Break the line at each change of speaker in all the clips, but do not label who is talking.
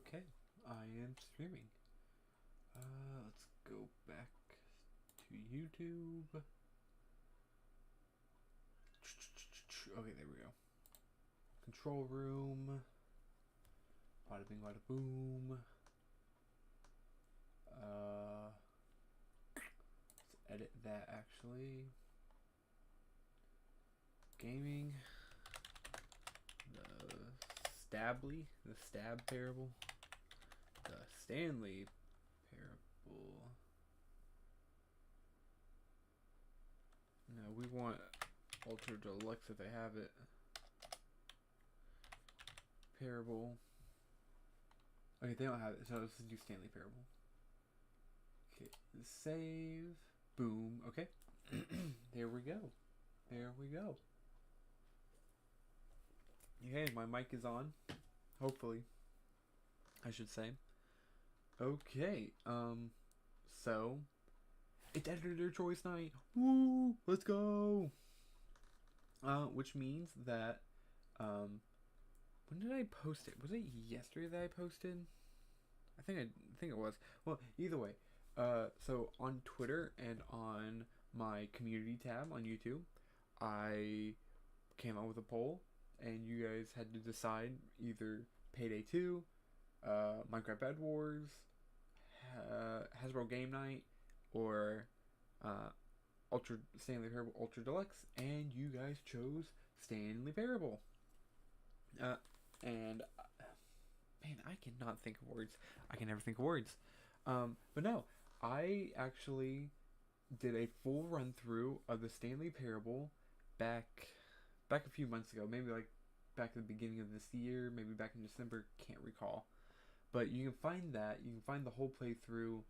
Okay, I am streaming. Let's go back to YouTube. Okay, there we go. Control room. Bada bing, bada boom. Let's edit that actually. Gaming. The Stab Parable. The Stanley Parable. No, we want Ultra Deluxe if they have it. Parable. Okay, they don't have it, so let's do Stanley Parable. Okay, save. Boom. Okay. There we go. There we go. Okay, my mic is on. Hopefully. I should say. Okay, so it's editor choice night. Woo! Let's go! Which means that, when did I post it? Was it yesterday that I posted? I think it was. Well, either way, so on Twitter and on my community tab on YouTube, I came out with a poll, and you guys had to decide either Payday 2, Minecraft Bed Wars, Hasbro Game Night, or Stanley Parable Ultra Deluxe, and you guys chose Stanley Parable. And man, I cannot think of words. I can never think of words. But no, I actually did a full run through of the Stanley Parable back a few months ago, maybe like back at the beginning of this year, maybe back in December, can't recall. But you can find that. You can find the whole playthrough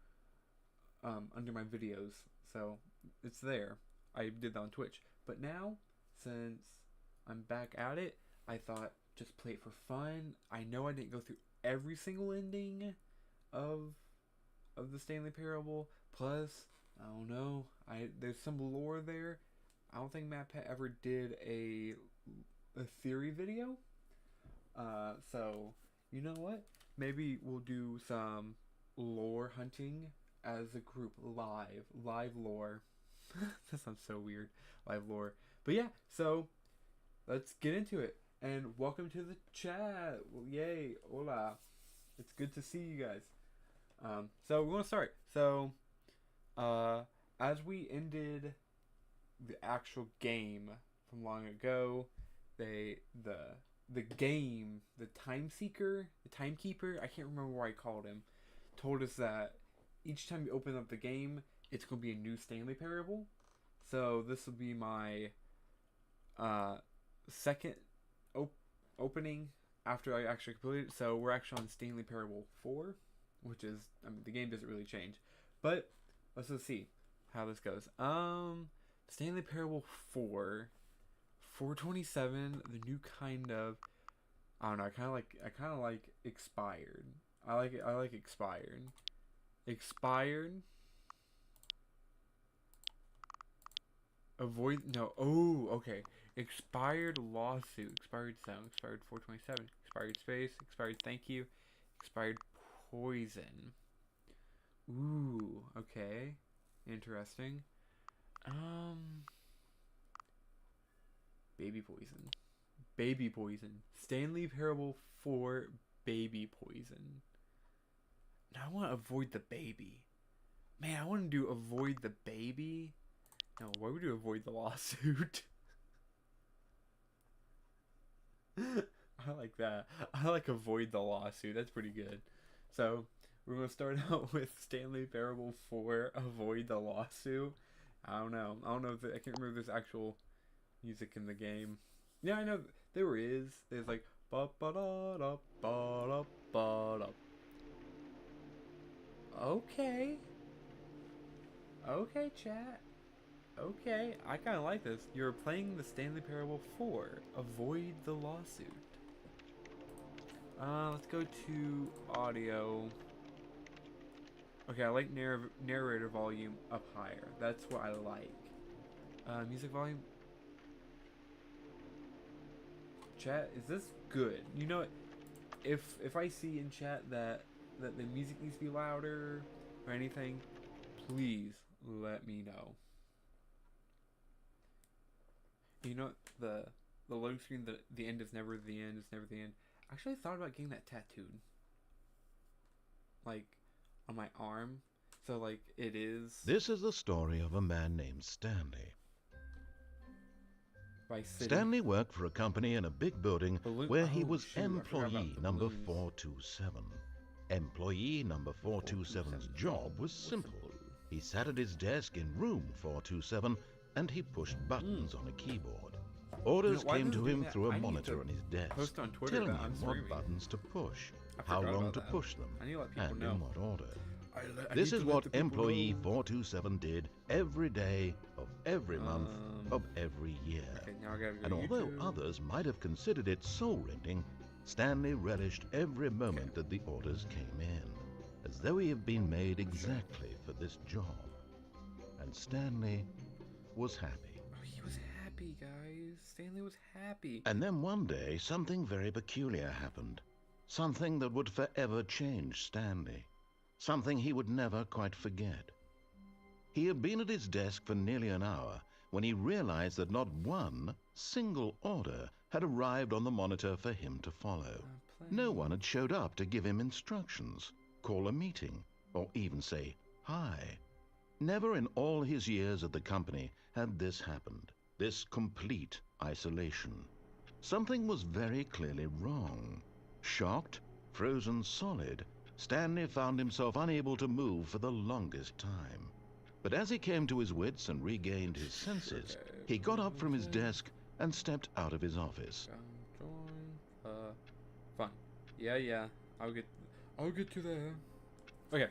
under my videos. So it's there. I did that on Twitch. But now, since I'm back at it, I thought just play it for fun. I know I didn't go through every single ending of the Stanley Parable. Plus, I don't know. There's some lore there. I don't think MatPat ever did a theory video. So you know what? Maybe we'll do some lore hunting as a group, live lore. That sounds so weird, live lore. But yeah, so let's get into it. And welcome to the chat. Yay, hola. It's good to see you guys. So we're gonna start. So, as we ended the actual game from long ago, the game, the timekeeper, I can't remember what I called him, told us that each time you open up the game, it's gonna be a new Stanley Parable. So this will be my second opening after I actually completed it. So we're actually on Stanley Parable 4, which is, I mean, the game doesn't really change, but let's just see how this goes. Stanley Parable 4, 427, the new kind of, I don't know, I kind of like expired. I like expired. Expired. Avoid, no, oh, okay. Expired lawsuit, expired sound, expired 427, expired space, expired thank you, expired poison. Ooh, okay. Interesting. Baby poison. Baby poison. Stanley Parable 4 baby poison. Now I want to avoid the baby. Man, I want to do avoid the baby. No, why would you avoid the lawsuit? I like that. I like avoid the lawsuit. That's pretty good. So, we're going to start out with Stanley Parable 4 avoid the lawsuit. I don't know. If I can't remember if there's actual music in the game. Yeah, I know there is. There's like ba ba da da ba da ba da. Okay. Okay, chat. Okay, I kind of like this. You're playing the Stanley Parable 4. Avoid the lawsuit. Let's go to audio. Okay, I like narrator volume up higher. That's what I like. Music volume. Chat, is this good? You know what? if I see in chat that the music needs to be louder or anything, please let me know. You know the loading screen, the end is never the end, it's never the end. Actually, I thought about getting that tattooed, like on my arm, so like it is.
This is the story of a man named Stanley.
By
Stanley worked for a company in a big building where he was employee number 427. Employee number 427's job was simple. He sat at his desk in room 427 and he pushed buttons on a keyboard. Orders came to him through a monitor on his desk, telling him what buttons to push, how long to push them, and in what order. This is what employee 427 did every day of every month of every year. And although others might have considered it soul-rending, Stanley relished every moment that the orders came in, as though he had been made exactly for this job. And Stanley was happy.
Oh, he was happy, guys. Stanley was happy.
And then one day, something very peculiar happened. Something that would forever change Stanley. Something he would never quite forget. He had been at his desk for nearly an hour when he realized that not one single order had arrived on the monitor for him to follow. No one had showed up to give him instructions, call a meeting, or even say hi. Never in all his years at the company had this happened, this complete isolation. Something was very clearly wrong. Shocked, frozen solid, Stanley found himself unable to move for the longest time. But as he came to his wits and regained his senses, he got up from his desk and stepped out of his office.
Fine. Yeah. I'll get to that. Okay.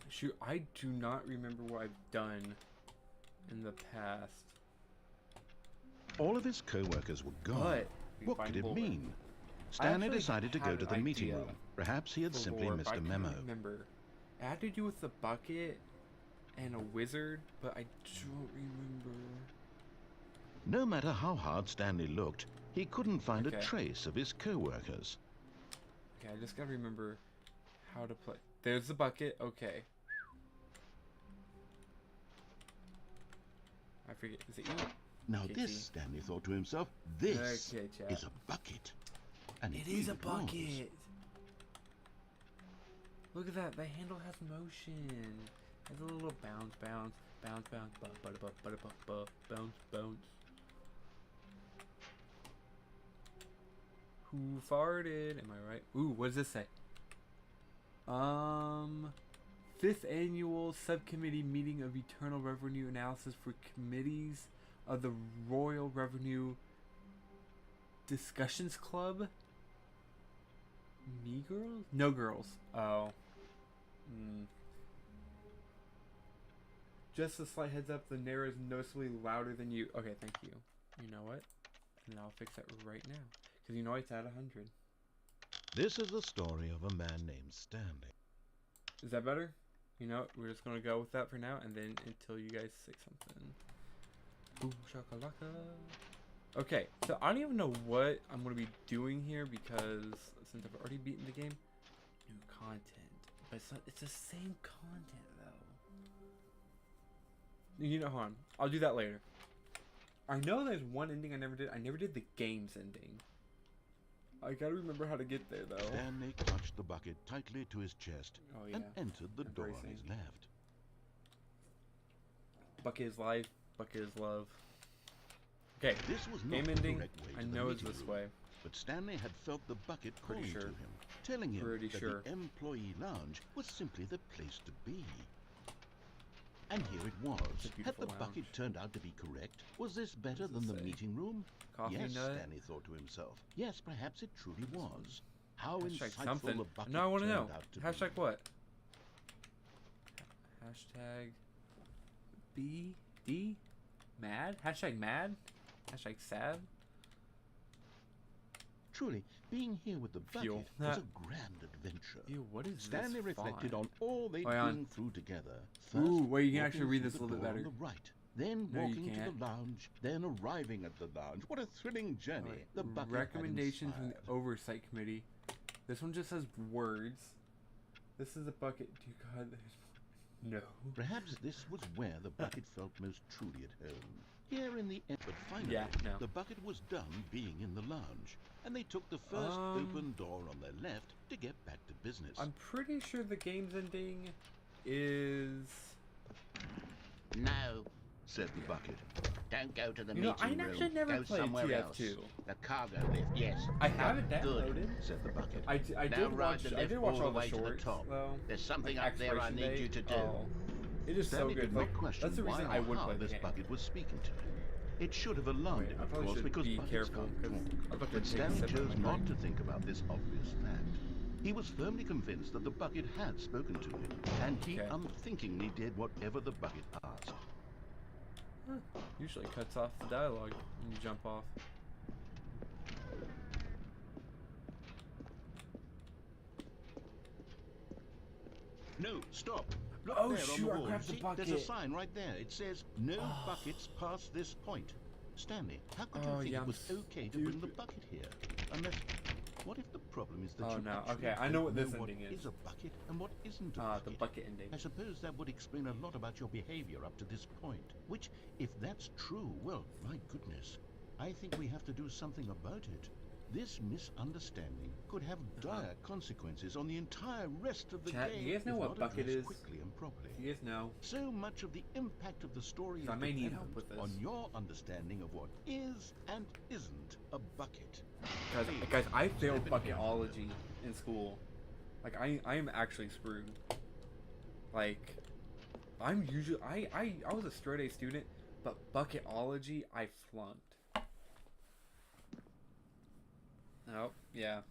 Shoot, I do not remember what I've done in the past.
All of his co-workers were gone.
But
what could it mean? Stanley decided to go to the meeting room. Perhaps he had simply missed a memo.
I remember. It had to do with the bucket and a wizard, but I don't remember.
No matter how hard Stanley looked, he couldn't find a trace of his co-workers.
Okay, I just gotta remember how to play. There's the bucket. Okay. I forget. Is it you?
Now this, Stanley thought to himself, this is a bucket. And
it is a bucket. Look at that. The handle has motion. It has a little bounce, bounce. Who farted? Am I right? Ooh, what does this say? 5th annual subcommittee meeting of Internal Revenue Analysis for committees of the Royal Revenue Discussions Club. Me girls? No girls. Oh. Just a slight heads up, the narrow is noticeably louder than you. Okay, thank you. You know what? And I'll fix that right now. Because you know it's at 100.
This is the story of a man named Stanley.
Is that better? You know, we're just going to go with that for now. And then until you guys say something. Ooh, shakalaka. Okay, so I don't even know what I'm going to be doing here. Because since I've already beaten the game. New content. But it's the same content, though. You know, hold on. I'll do that later. I know there's one ending I never did. I never did the game's ending. I gotta remember how to get there, though.
Stanley clutched the bucket tightly to his chest and entered the door on his left.
Bucket is life. Bucket is love. Okay,
this was
game ending. I know it's this way.
But Stanley had felt the bucket calling to him, telling him that the employee lounge was simply the place to be. And here it was. Had the bucket turned out to be correct? Was this better than the meeting room?
Coffee
yes,
nut?
Stanley thought to himself. Yes, perhaps it truly was. How insightful
something.
the bucket
no, I want to know.
Out to
Hashtag
be.
what? Hashtag BD? Mad? Hashtag mad? Hashtag sad?
Truly, being here with the bucket was a grand adventure.
Ew, what is
Stanley
this
reflected
font?
on all they'd been through together.
First, ooh, wait, you can actually read this a little bit better.
On the right, then
No, you
walking to
can't.
the lounge, then arriving at the lounge. What a thrilling journey
Alright,
the bucket
recommendations
had
from the
inspired.
oversight committee. This one just says words. This is a bucket. Dear God, there's no.
Perhaps this was where the bucket felt most truly at home. Here in the end, but finally,
Yeah, no.
the bucket was done being in the lounge, and they took the first open door on their left to get back to business.
I'm pretty sure the game's ending is.
No, said the bucket. Don't go to the
You know,
meeting
I
room.
actually never
Go
played
somewhere else.
TF2.
The cargo lift, yes.
I have it
Good,
downloaded.
said the bucket.
I
Now
did
ride
watch.
the
I
lift
did watch
all
all
the
the
way to the
shorts
top.
though.
There's something
Like
up there I
Expiration
need you
Date.
to do.
Oh, it is
Stanley
so
did
good.
not
Like
question
that's the reason
why
I
or
would
how
play the
this
game.
bucket was speaking to him. It should have alarmed
Wait,
him,
I
of
probably
course,
should
because
be
buckets
careful
can't
because
talk.
I'm about to
But
take a
Stanley
sip of
chose
my
not
drink.
to think about this obvious fact. He was firmly convinced that the bucket had spoken to him, and he
Okay.
unthinkingly did whatever the bucket asked.
Usually cuts off the dialogue when you jump off.
No, stop. Look
Oh,
there
shoot,
on
I
the wall.
grabbed the
See, there's a
bucket.
sign right there. It says, no buckets past this point. Stanley, how could you
Oh,
think
yeah,
it
I'm
was okay to bring the
stupid.
bucket here? Unless, what if the problem is that
Oh,
you
no.
actually
Okay, I know
don't
what this
what
ending is.
a bucket and what isn't a
The
bucket?
bucket ending.
I suppose that would explain a lot about your behavior up to this point. Which, if that's true, well, my goodness, I think we have to do something about it. This misunderstanding could have dire consequences on the entire rest of the
Chat,
game.
you guys know
if
what
not
bucket
addressed
is?
quickly and properly.
You guys know.
So much of the impact of the story is
I may need
dependent
help with this.
on your understanding of what is and isn't a bucket.
Guys, I failed
Step in here.
bucketology in school. Like, I am actually screwed. Like, I'm usually, I was a straight A student, but bucketology, I flunked. Oh, yeah.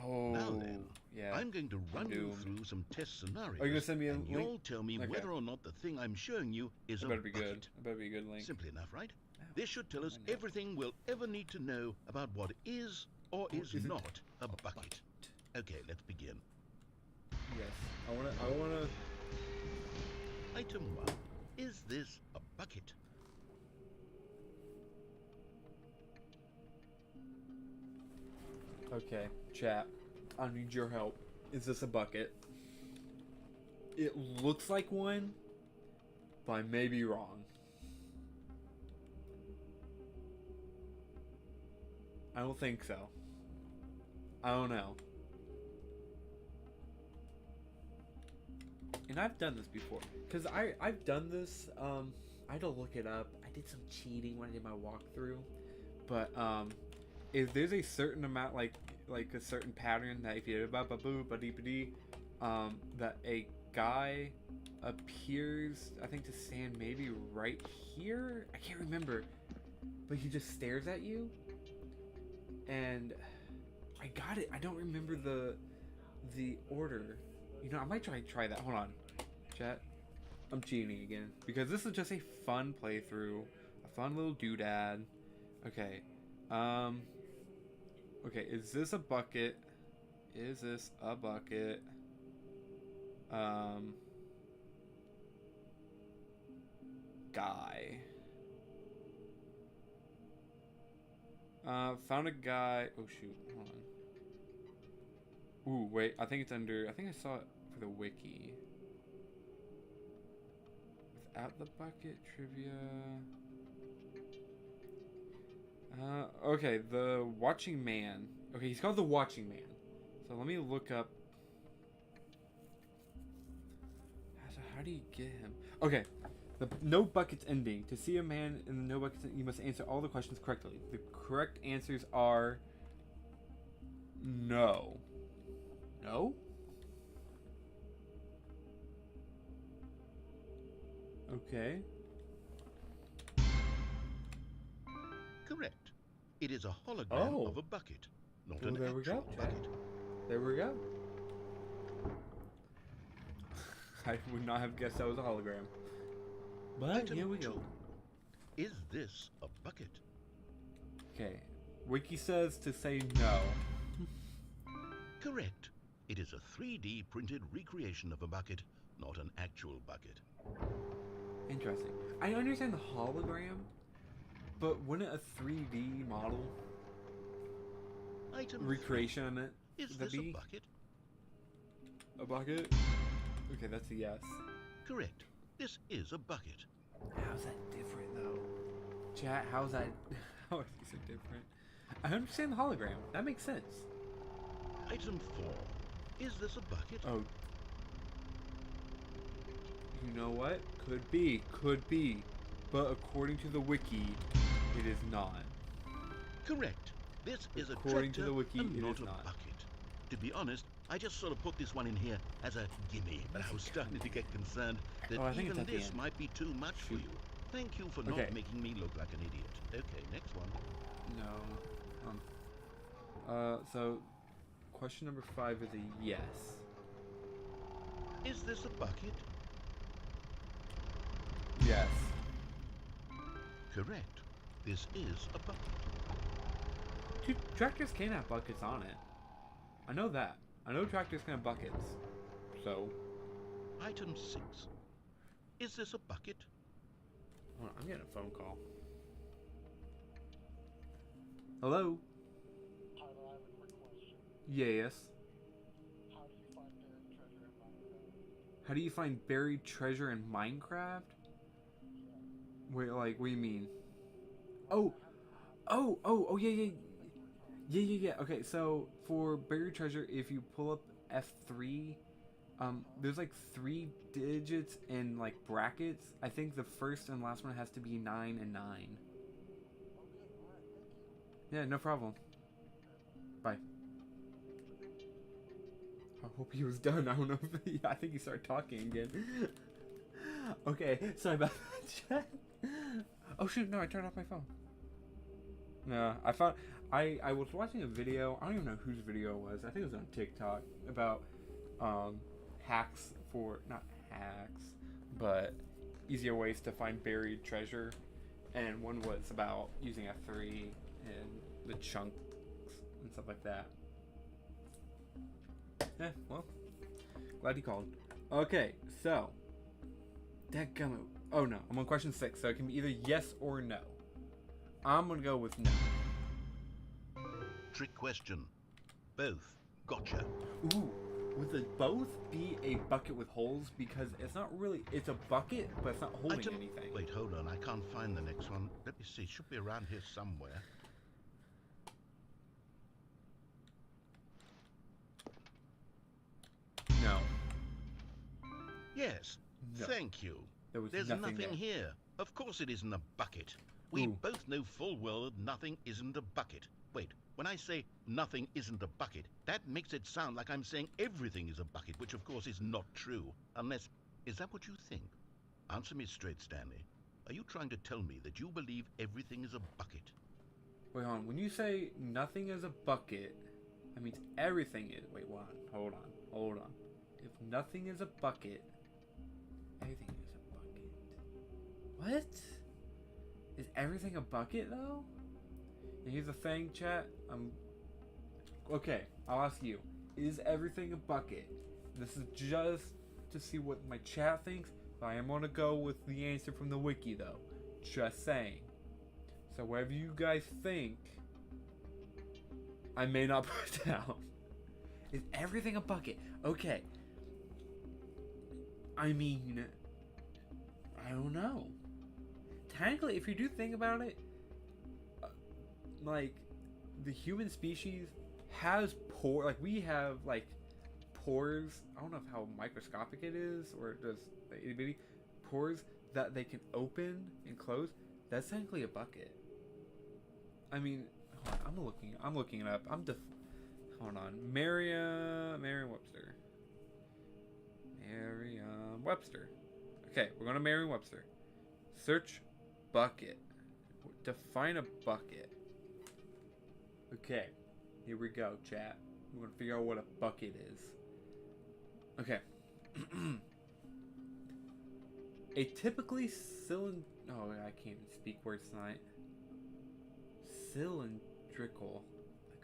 Oh,
Now then,
yeah.
I'm going to run you
doomed.
through some test scenarios.
Are you gonna send me a
and
link?
you'll tell me
Okay.
whether or not the thing I'm showing you is
It
a
better be
bucket.
good. It better be a good link.
Simple enough, right?
Ow.
This should tell us
I know.
everything we'll ever need to know about what is or is
is it
not a bucket. Okay, let's begin.
Yes. I wanna.
Item 1. Is this a bucket?
Okay, chat. I need your help. Is this a bucket? It looks like one, but I may be wrong. I don't think so. I don't know. And I've done this before. Because I've done this, I had to look it up. I did some cheating when I did my walkthrough. But, if there's a certain amount, like a certain pattern that if you did ba-ba-boo, ba-dee-ba-dee, that a guy appears, I think, to stand maybe right here? I can't remember. But he just stares at you. And I got it. I don't remember the order. You know, I might try that. Hold on. Chat. I'm cheating again. Because this is just a fun playthrough. A fun little doodad. Okay. Okay, is this a bucket? Is this a bucket? Guy. Found a guy. Oh shoot, hold on. Ooh, wait, I think it's under, I think I saw it for the wiki. Without the bucket, trivia. Okay, the Watching Man. Okay, he's called the Watching Man. So let me look up. So how do you get him? Okay, the no buckets ending. To see a man in the no buckets, you must answer all the questions correctly. The correct answers are no. No? Okay.
Correct. It is a hologram
Oh.
of a bucket, not
Well,
an
there we go,
actual
Jack.
bucket.
There we go. I would not have guessed that was a hologram. But
Item
here we
2.
go.
Is this a bucket?
Okay. Wiki says to say no.
Correct. It is a 3D printed recreation of a bucket, not an actual bucket.
Interesting. I understand the hologram, but wouldn't a 3D model
Item 3.
recreation on it
Is
that
this a
be
bucket?
a bucket? Okay, that's a yes.
Correct. This is a bucket.
How's that different though? Chat, how's that? How is it so different? I understand the hologram. That makes sense.
Item 4. Is this a bucket?
Oh, you know what? Could be, but according to the wiki, it is not.
Correct. This is a
According to
tractor
the wiki,
and
it
not
is
a
not.
bucket. To be honest, I just sort of put this one in here as a gimme, but I was starting to get concerned that
Oh, I think it's
even
at the
this
end.
might be too much for
Shoot.
you. Thank you for
Okay.
not making me look like an idiot. Okay, next one.
No. So, question number 5 is a yes.
Is this a bucket?
Yes.
Correct. This is a bucket.
Dude, tractors can have buckets on it. I know that. I know tractors can have buckets. So,
Item 6. Is this a bucket?
hold on, I'm getting a phone call. Hello?
Tyler, I have a quick question.
Yes.
How do you find buried treasure in Minecraft?
How do you find buried treasure in Minecraft?
Yeah.
Wait, like, what do you mean? Oh, yeah. Okay, so for buried treasure, if you pull up F3, there's like 3 digits in like brackets. I think the first and last one has to be 9 and 9.
Okay, alright, thank you.
Yeah, no problem. Bye. I hope he was done. I don't know if I think he started talking again. Okay, sorry about that, chat. Oh shoot, no, I turned off my phone. No, I was watching a video, I don't even know whose video it was. I think it was on TikTok about hacks for, not hacks, but easier ways to find buried treasure. And one was about using F3 and the chunks and stuff like that. Yeah, well, glad he called. Okay, so, dadgummit. Oh no, I'm on question 6, so it can be either yes or no. I'm gonna go with no.
Trick question. Both. Gotcha.
Ooh, would the both be a bucket with holes? Because it's not really, it's a bucket, but it's not holding anything.
Wait, hold on. I can't find the next one. Let me see. It should be around here somewhere.
No.
Yes.
No.
Thank you.
There's
nothing
there.
here. Of course it isn't a bucket. We
Ooh.
both know full well nothing isn't a bucket. Wait, when I say nothing isn't a bucket, that makes it sound like I'm saying everything is a bucket, which of course is not true. Unless, is that what you think? Answer me straight, Stanley. Are you trying to tell me that you believe everything is a bucket?
Wait, hold on. When you say nothing is a bucket, that means everything is. Wait, hold on. If nothing is a bucket, everything is a bucket. What? Is everything a bucket though? And here's the thing, chat. Okay, I'll ask you. Is everything a bucket? This is just to see what my chat thinks. But I am gonna go with the answer from the wiki though. Just saying. So whatever you guys think, I may not put down. Is everything a bucket? Okay. I mean, I don't know. Technically, if you do think about it, like, the human species has pores. Like, we have, like, pores. I don't know how microscopic it is, or just itty bitty pores that they can open and close. That's technically a bucket. I mean, hold on, I'm looking it up. Hold on. Merriam-Webster. Merriam-Webster. Okay, we're going to Merriam-Webster. Search bucket. Define a bucket. Okay, here we go, chat. We're going to figure out what a bucket is. Okay. A typically cylinder... Oh, I can't even speak words tonight. Cylindrical.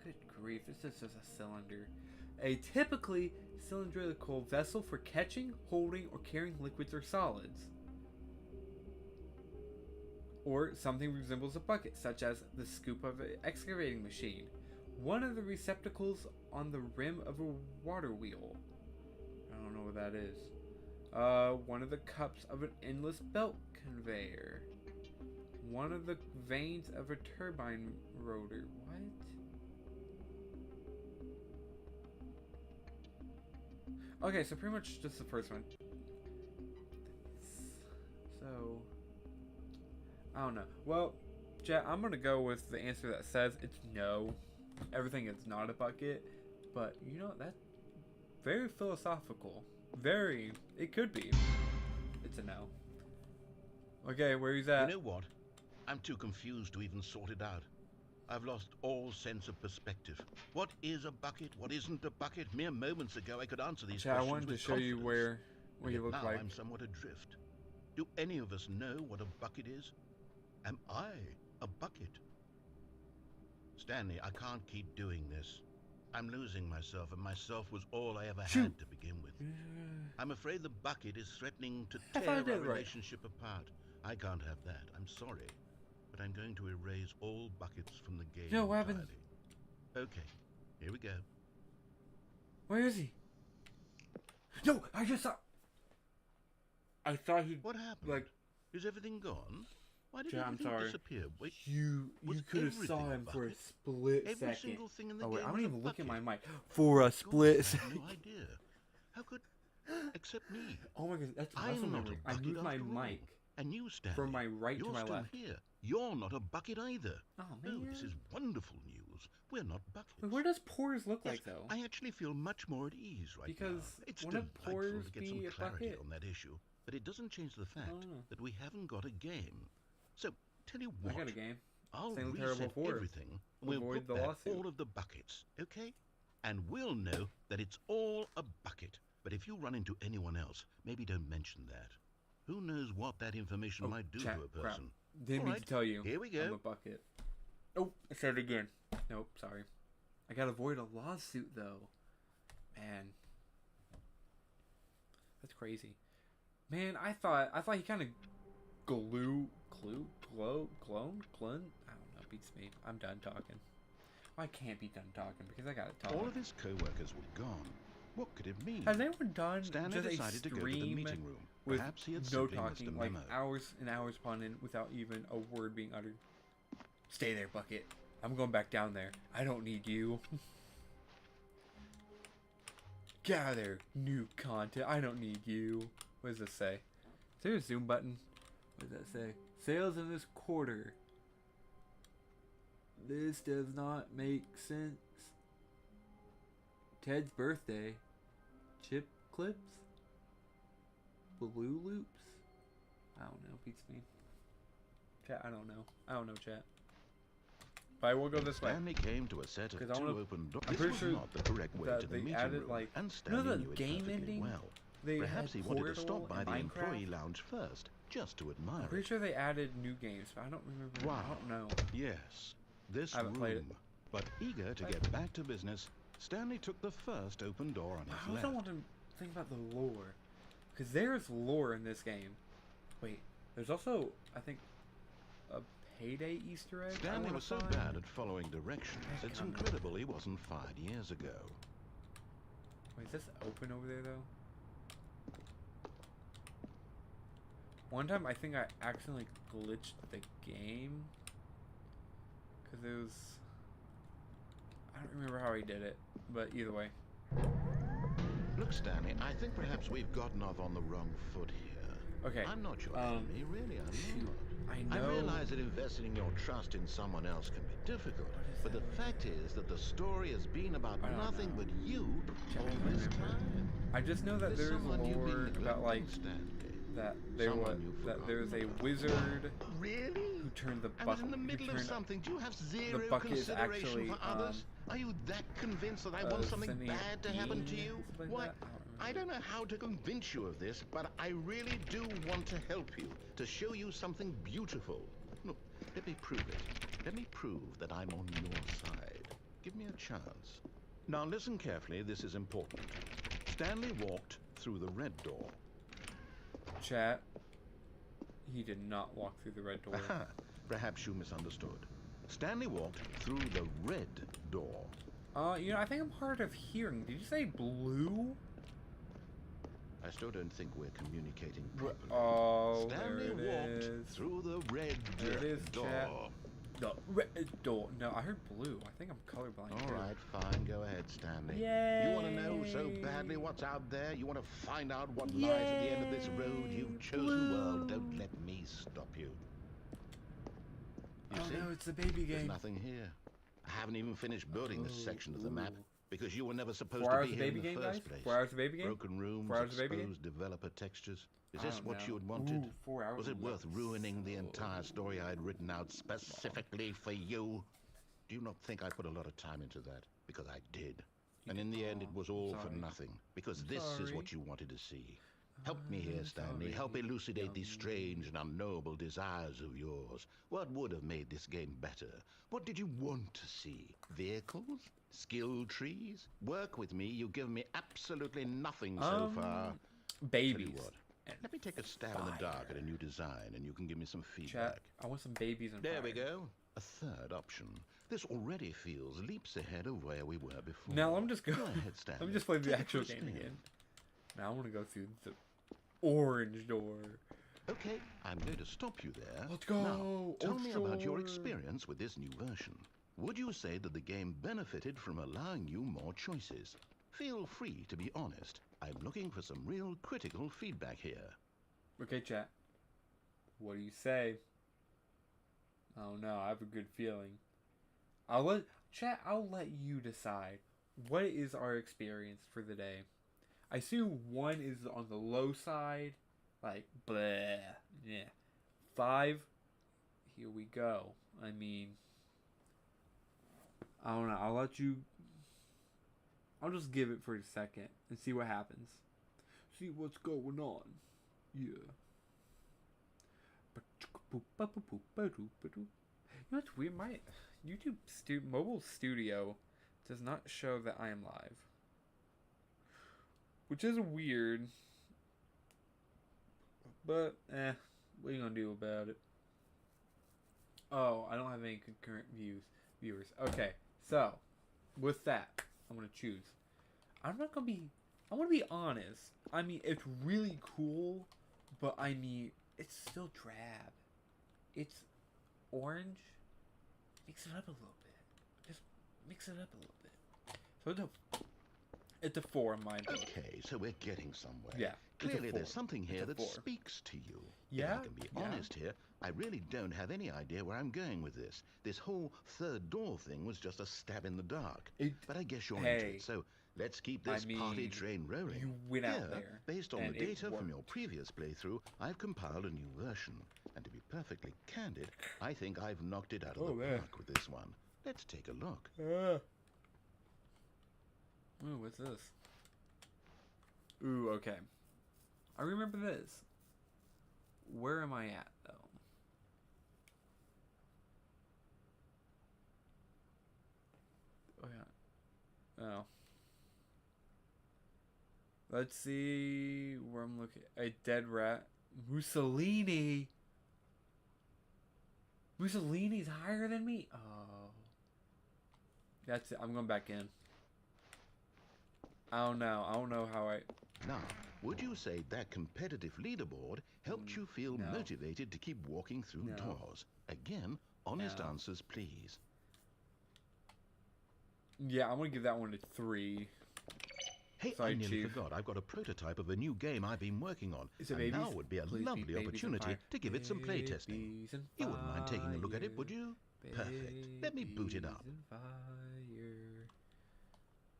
Good grief, this is just a cylinder. A typically cylindrical vessel for catching, holding, or carrying liquids or solids. or something resembles a bucket, such as the scoop of an excavating machine, one of the receptacles on the rim of a water wheel. I don't know what that is. One of the cups of an endless belt conveyor. One of the vanes of a turbine rotor. What? Okay, so pretty much just the first one. So, I don't know. Well, chat, I'm gonna go with the answer that says it's no. Everything is not a bucket. But, you know, that's very philosophical. Very. It could be. It's a no. Okay, where he's at?
You know what? I'm too confused to even sort it out. I've lost all sense of perspective. What is a bucket? What isn't a bucket? Mere moments ago, I could answer these
Chat,
questions
I wanted to
with
show you
confidence.
where you look
now
like.
I'm somewhat adrift. Do any of us know what a bucket is? Am I a bucket? Stanley, I can't keep doing this. I'm losing myself, and myself was all I ever had to begin with. I'm afraid the bucket is threatening to tear our relationship apart. I can't have that. I'm sorry. But I'm going to erase all buckets from the game entirely. Okay, here we go.
Where is he? No, I just saw... I thought he...
What happened?
Like...
Is everything gone? Why did
I'm
everything
sorry.
disappear? Wait,
You could have saw him for a split
Every
second.
single thing in the
Oh wait,
game
I
was
don't
a
even look at my
bucket.
mic. For a split
I
second.
have no idea. How could... Except me.
Oh my god, that's
I'm
muscle
not
memory.
a
I
bucket
moved my
after all.
mic
And you, Stanley,
from my right to
you're
my
still
left.
here. You're not a bucket either.
Oh
Oh,
man.
this is wonderful news. We're not buckets.
Wait, where does pores look
Yes,
like though?
I actually feel much more at ease right now.
Because
It's
wouldn't
delightful
pores
to get
be
some
a
clarity
bucket?
on that issue, but it doesn't change the fact
know.
that we haven't got a game. So, tell you what,
I got a game.
I'll
Stanley Parable
reset
4.
everything, and we'll
Avoid
put
the
back
lawsuit.
all of the buckets, okay? And we'll know that it's all a bucket. But if you run into anyone else, maybe don't mention that. Who knows what that information might do
chat,
to a
crap.
person.
Didn't
All
mean
right,
to tell you.
here we
I'm
go.
a bucket. Oh, I said it again. Nope, sorry. I gotta avoid a lawsuit though. Man. That's crazy. Man, I thought he kind of glowed? I don't know, beats me. I'm done talking. I can't be done talking because I gotta talk.
All of his co-workers were gone. What could it mean?
Has anyone done
Stanley
just a
decided to go to the
stream
meeting room.
with
Perhaps he had
no
simply missed a
talking, like
memo.
hours and hours upon end without even a word being uttered? Stay there, Bucket. I'm going back down there. I don't need you. Get out of there, new content. I don't need you. What does this say? Is there a zoom button? What does that say? Sales in this quarter. This does not make sense. Ted's birthday. Chip clips? Blue loops? I don't know. Beats me. Chat, I don't know. I don't know, chat. But I will go this way.
Stanley came to a set of
'Cause I
two
wanna-
open doors.
I'm
This
pretty
was
sure
not the correct way
that
to the
they
meeting
added,
room,
like,
and
you know
Stanley
the
knew it
game
perfectly
ending?
well.
They
Perhaps he
had
wanted to
Portal
stop by
and
the
Minecraft.
employee lounge first, just to admire
I'm pretty
it.
sure they added new games, but I don't remember.
Wow.
I don't know.
Yes, this
I haven't
room.
played it.
But eager to get back to business, Stanley took the first open door on
I
his
also
left.
want to think about the lore. Because there's lore in this game. Wait, there's also, I think, a Payday Easter egg? I
Stanley
wanna
was so
find.
bad at following directions,
Heck,
it's
I'm-
incredible he wasn't fired years ago.
Wait, is this open over there, though? One time, I think I accidentally glitched the game. Because it was... I don't remember how I did it. But either way.
Look, Stanley, I think perhaps we've gotten off on the wrong foot here.
Okay.
I'm not your enemy, really, I'm
shoot.
not.
I
I
know...
realize that investing your trust in someone else can be difficult, but the fact is that the story has been about
I don't
nothing
know.
but you
Check
all
my
this
memory.
time.
I just know that
There's
there's
someone you've been
lore about, like...
neglecting, Stanley.
That there was...
Someone you've
That there's a
forgotten.
wizard
Really?
who turned the
I
bucket...
was in the middle of something. Do you have zero
bucket is
consideration
actually,
for others? Are you that convinced that I want something
sentient
bad to happen to
being,
you?
something like
What?
that?
I don't know how to convince you of this, but I really do want to help you, to show you something beautiful. Look, let me prove it. Let me prove that I'm on your side. Give me a chance. Now listen carefully, this is important. Stanley walked through the red door.
Chat. He did not walk through the red door.
Aha, perhaps you misunderstood. Stanley walked through the red door.
You know, I think I'm hard of hearing. Did you say blue?
I still don't think we're communicating properly.
Oh,
Stanley
there it
walked
is.
through the red
There it is,
door.
chat. The red door. No, I heard blue. I think I'm colorblind.
All
too.
right, fine. Go ahead, Stanley.
Yay.
You want to know so badly what's out there? You want to find out what lies at the end of this road you've chosen?
Blue.
Well, don't let me stop you. You
Oh
see?
no, it's a baby
There's
game.
nothing here. I haven't even finished building this section of the map because you were never supposed
4
to
hours
be
of
here in
baby
the
game,
first
guys?
place.
4 hours of baby game?
Broken rooms,
4 hours of baby game?
exposed developer textures. Is
I
this
don't
what
know.
you had wanted?
Ooh, 4 hours
Was it
would
worth
look
ruining the
so
entire story I had written out specifically for you? Do you not think I put a lot of time into that? Because I did. And in the end, it was all for
sorry.
nothing. Because
I'm
this is
sorry.
what you wanted to see. Help me here,
I'm
Stanley.
sorry,
Help elucidate these
young
strange and unknowable desires of yours. What would have made this game better? What did you want to see? Vehicles? Skill trees? Work with me. You've given me absolutely nothing so far.
Babies.
Tell you what.
and
Let me take a stab in the dark
fire.
at a new design, and you can give me some feedback.
Chat, I want some babies and
There we
fire.
go. A third option. This already feels leaps ahead of where we were before.
Now let me just go.
Go ahead, Stanley.
Let me just play the
Take it
actual
for a
game
spin.
again. Now I want to go through the orange door.
Okay, I'm going to stop you there.
Let's go.
Now, tell me about your
Offshore.
experience with this new version. Would you say that the game benefited from allowing you more choices? Feel free to be honest. I'm looking for some real critical feedback here.
Okay, chat. What do you say? Oh no, I have a good feeling. I'll let you decide. What is our experience for the day? I assume 1 is on the low side. Like, bleh. Yeah. 5. Here we go. I mean, I don't know. I'll just give it for a second and see what happens. See what's going on. Yeah. You know what's weird? My YouTube mobile studio does not show that I am live, which is weird. But what are you gonna do about it? Oh, I don't have any concurrent viewers. Okay, so with that, I'm gonna choose. I want to be honest. I mean, it's really cool, but I mean, it's still drab. It's orange. Mix it up a little bit. Just mix it up a little bit. So it's a 4 in my opinion.
Okay, so we're getting somewhere.
Yeah, it's a
Clearly,
4.
there's something here
It's a
that
4.
speaks to you.
Yeah,
If I can be
yeah.
honest here, I really don't have any idea where I'm going with this. This whole third door thing was just a stab in the dark. But I guess you're into
Hey,
it, so let's keep this
I
party
mean,
train rolling.
you went out
Here,
there,
based on
and
the
it
data from
worked.
your previous playthrough, I've compiled a new version. And to be perfectly candid, I think I've knocked it out of
Oh,
the
man.
park with this one. Let's take a look.
Ooh, what's this? Ooh, okay. I remember this. Where am I at, though? Oh, yeah. Oh. Let's see where I'm looking. A dead rat. Mussolini. Mussolini's higher than me? Oh. That's it. I'm going back in. I don't know. I don't know how I...
Now, would you say that competitive leaderboard helped you feel
No.
motivated to keep walking through
No.
doors? Again, honest
No.
answers, please.
Yeah, I'm going to give that one a 3.
Hey,
Sorry,
I nearly
Chief.
forgot. I've got a prototype of a new game I've been working on.
Is it
And
babies?
now would be a
Please be
lovely
babies and
opportunity
fire.
to give it some playtesting.
Babies and
You wouldn't mind taking a look at it, would
fire.
you? Perfect. Let me boot it up.
Babies and fire.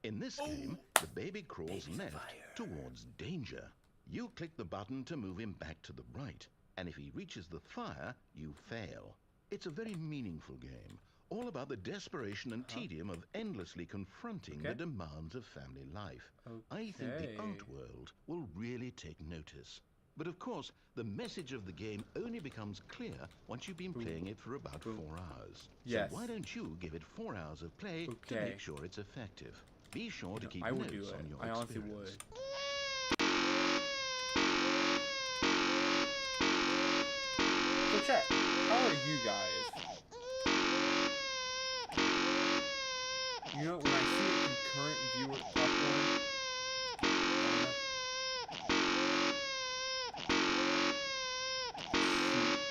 In this game, the baby crawls
Babies and
left
fire.
towards danger. You click the button to move him back to the right, and if he reaches the fire, you fail. It's a very meaningful game, all about the desperation and tedium of endlessly confronting the
Okay.
demands of family life. I think the
Okay.
art world will really take notice. But of course, the message of the game only becomes clear once you've been playing it for about 4 hours.
Yes.
So why don't you give it 4 hours of play to
Okay.
make sure it's effective? Be sure to keep
I would
notes
do it.
on your
I honestly
experience.
would. chat, how are you guys? You know, when I see a concurrent viewer popcorn,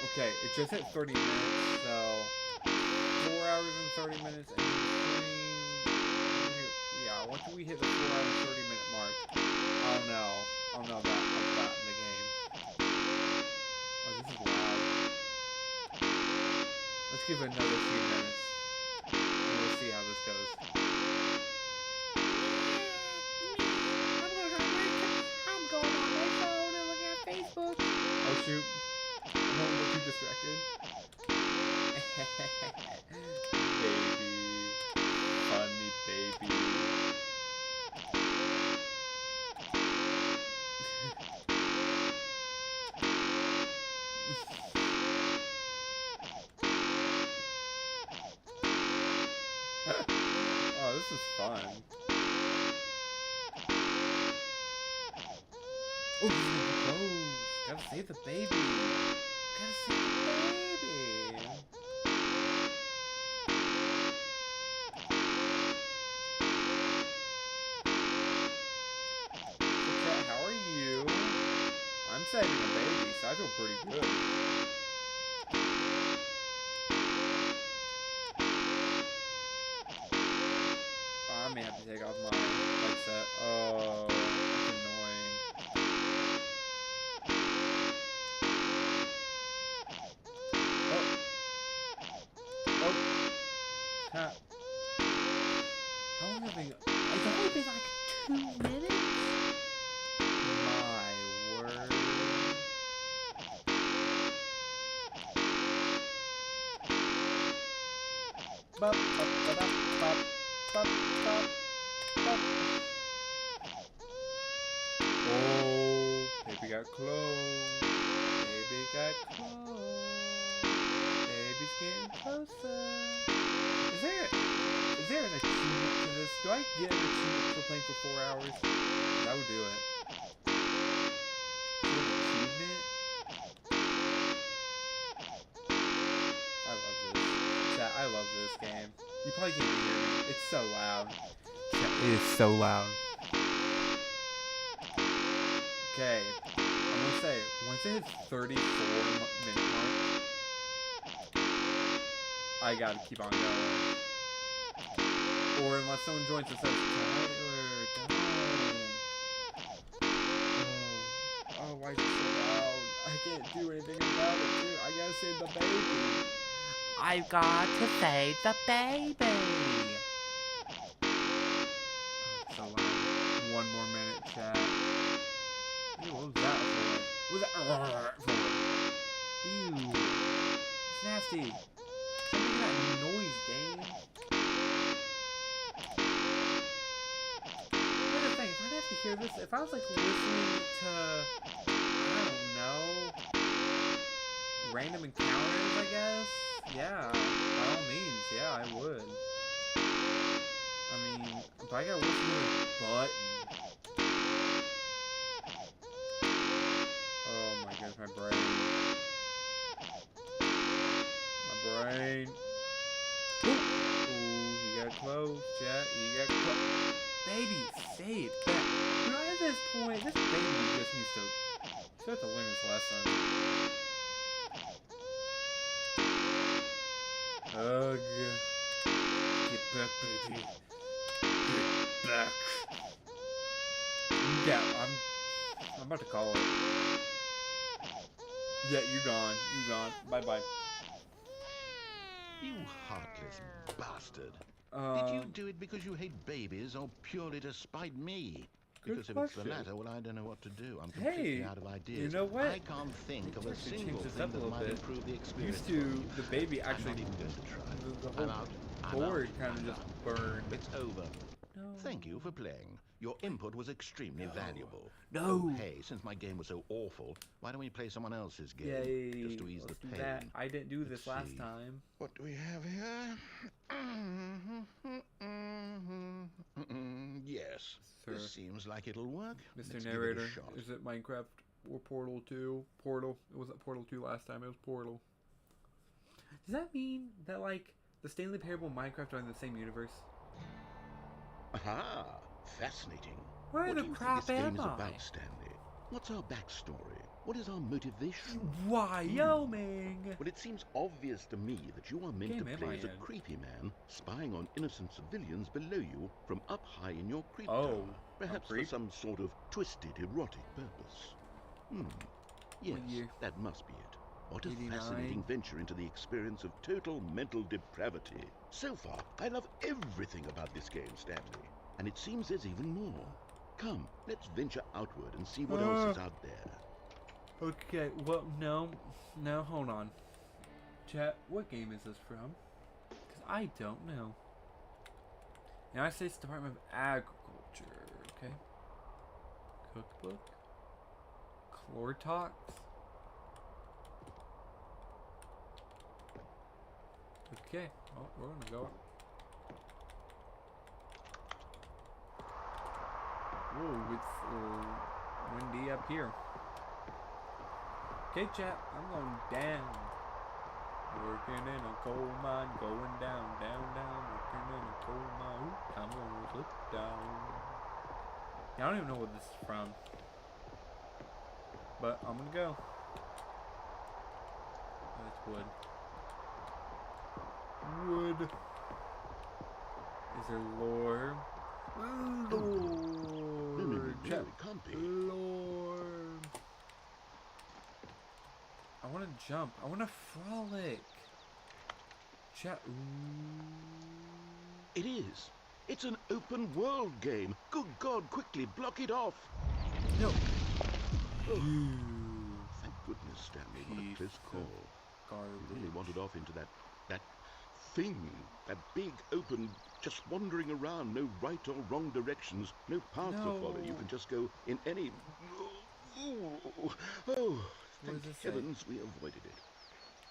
okay, it just hit 30 minutes, so 4 hours and 30 minutes and yeah, once we hit the 4 hour and 30 minute mark, I'll know that I've gotten the game. Oh, this is loud. Let's give it another few minutes, and we'll see how this goes.
I'm going on my phone and looking at Facebook.
Oh shoot. I don't want to get too distracted. Baby. Funny baby. Oh, this is fun. Oh, this is close. Gotta save the baby. Gotta save the baby. So chat, how are you? I'm saving a baby, so I feel pretty good. I may have to take off my headset. Oh, that's annoying. Oh. Huh. How long have I been?
It's only been like 2 minutes.
My word. Bop, bop, bop, bop, bop, bop, bop, bop. Oh, baby got close. Baby got close. Baby's getting closer. Is there an achievement to this? Do I get an achievement for playing for 4 hours? I would do it. Is there an achievement? I love this. Chat, I love this game. You probably can't even hear me. It's so loud. Chat, it is so loud. Okay. I'm gonna say, once it hits 34-minute mark, I gotta keep on going. Or unless someone joins and says, Tyler, don't. Oh, why is it so loud? I can't do anything about it, too. I gotta save the baby.
I've got to save the baby.
Oh, it's so loud. 1 more minute, chat. Ew, what was that for? What was that for? Ew. It's nasty. Stop making that noise, game. Here's the thing, if I'd have to hear this, if I was like listening to, I don't know, random encounters, I guess, yeah, by all means, yeah, I would. I mean, but I gotta listen to this button. Oh my goodness, my brain. My brain. Ooh, he got close, chat. He got close. Baby, save that. You know, at this point, this baby just needs to start to learn his lesson. Ugh. Get back, baby. Get back. Yeah, I'm about to call it. Yeah, you gone. You gone. Bye-bye.
You heartless bastard. Did you do it because you hate babies or purely to spite me?
Good
Because if it's the
question.
latter, well, I don't know what to do. I'm completely
Hey,
out of ideas.
you know what?
I can't think of a
Actually
single
change this
thing
up a
that
little
might
bit.
improve the experience.
Used
for
to,
you.
the baby
I'm
actually,
not even going to try.
the
I'm
whole
out. I'm
board
out.
kind of
I'm
just
out.
burned.
It's over.
No.
Thank you for playing. Your input was extremely valuable.
No.
Oh, hey, since my game was so awful, why don't we play someone else's game?
Yay.
Just to ease
Let's
the
do
pain.
that. I didn't do this
Let's
last
see.
time.
What do we have here? Yes.
Sir.
This seems like it'll work.
Mr.
Let's
Narrator,
give it a shot.
is it Minecraft or Portal 2? Portal. It wasn't Portal 2 last time, it was Portal. Does that mean that, like, the Stanley Parable and Minecraft are in the same universe?
Aha! Fascinating.
Where
What
the
do you
crap
think this game is
am I?
about, Stanley? What's our backstory? What is our motivation?
Wyoming!
Well, it seems obvious to me that you are meant
Game
to
in
play
my
as a
head.
creepy man spying on innocent civilians below you from up high in your creep
Oh,
tower.
a
Perhaps for
creep?
some sort of twisted erotic purpose. Yes,
year?
that must be it. What a
89?
fascinating venture into the experience of total mental depravity. So far, I love everything about this game, Stanley. And it seems there's even more. Come, let's venture outward and see what else is out there.
Okay, well, no, hold on. Chat, what game is this from? Because I don't know. United States Department of Agriculture, okay. Cookbook. Chlortox. Okay, well, we're gonna go. Whoa, it's windy up here. Okay, chat, I'm going down. Working in a coal mine, going down, working in a coal mine. Ooh, I'm gonna slip down. Yeah, I don't even know what this is from. But I'm gonna go. That's wood. Wood. Is there lore? Lord.
No, it can't be.
Lord. I want to jump. I want to frolic. Chat.
It is. It's an open world game. Good God, quickly block it off.
No.
Oh. Thank goodness, Stanley. What a close call.
Garbage.
You really wandered off into that thing. That big, open, just wandering around. No right or wrong directions. No path to follow. You can just go in any... Oh, thank heavens we avoided it.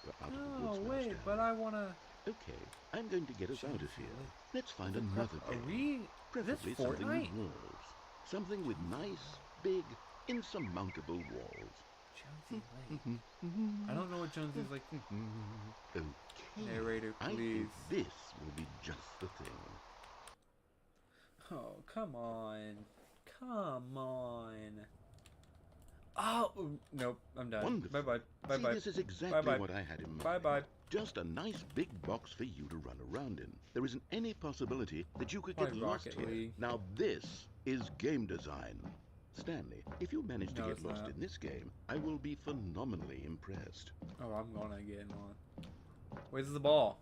We're out of the woods now,
wait,
Stanley.
but I want to...
Okay, I'm going to get us out of here. Let's find another
Are
game.
we...
Preferably
This
something
Fortnite?
with walls. Something with nice, big, insurmountable walls.
Jonesy Lake. I don't know what Jonesy's like.
Okay.
Narrator,
I think
please.
this will be just the thing.
Oh, come on. Come on. Oh, nope, I'm done.
Wonderful.
Bye-bye.
See,
Bye-bye.
this is exactly
Bye-bye.
what I had in mind.
Bye-bye.
Just a nice big box for you to run around in. There isn't any possibility that you could get
Probably
lost
Rocket
here.
League.
Now this is game design. Stanley, if you manage to
No,
get
it's
lost
not.
in this game, I will be phenomenally impressed.
Oh, I'm gonna get on. Where's the ball?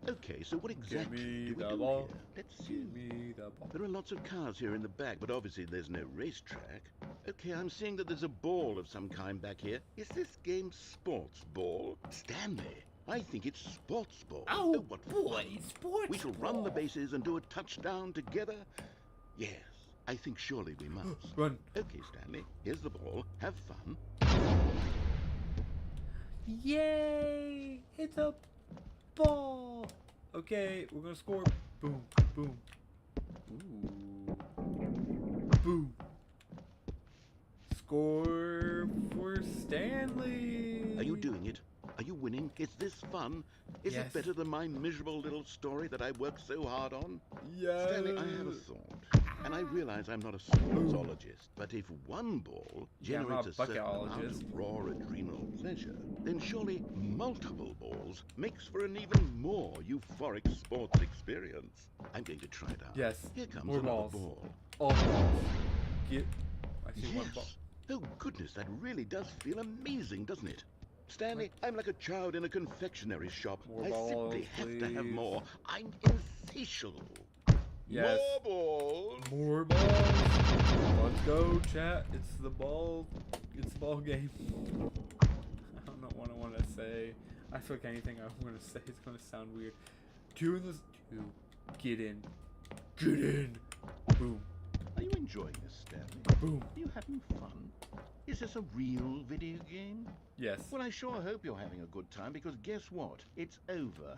Okay, so what exactly
me
do we
the
do
ball.
here? Let's see.
Give me the ball.
There are lots of cars here in the back, but obviously there's no racetrack. Okay, I'm seeing that there's a ball of some kind back here. Is this game sports ball? Stanley, I think it's sports ball.
Oh,
what
boy,
fun.
sports
We shall run the bases and do a touchdown together? Yes, I think surely we must.
Run.
Okay, Stanley, here's the ball. Have fun.
Yay! It's a ball. Okay, we're gonna score. Boom, boom. Ooh. Boom. Score for Stanley.
Are you doing it? Are you winning? Is this fun? Is
Yes.
it better than my miserable little story that I worked so hard on?
Yes.
Stanley, I have a thought. And I realize I'm not a sportsologist, but if one ball
Yeah, I'm
generates
not
a certain amount
buckeologist.
of raw adrenal pleasure, then surely multiple balls makes for an even more euphoric sports experience. I'm going to try it out.
Yes.
Here comes
More
another
balls.
ball.
All balls. Get. I see
Yes.
one ball.
Oh, goodness, that really does feel amazing, doesn't it? Stanley, I'm like a child in a confectionery shop.
More
I
balls,
simply have to have
please.
more. I'm insatiable.
Yes.
More balls.
More balls. Let's go, chat. It's the ball. It's the ball game. I don't know what I want to say. I feel like anything I'm going to say is going to sound weird. Two in this. Two. Get in. Get in. Boom.
Are you enjoying this, Stanley?
Boom.
Are you having fun? Is this a real video game?
Yes.
Well, I sure hope you're having a good time, because guess what? It's over.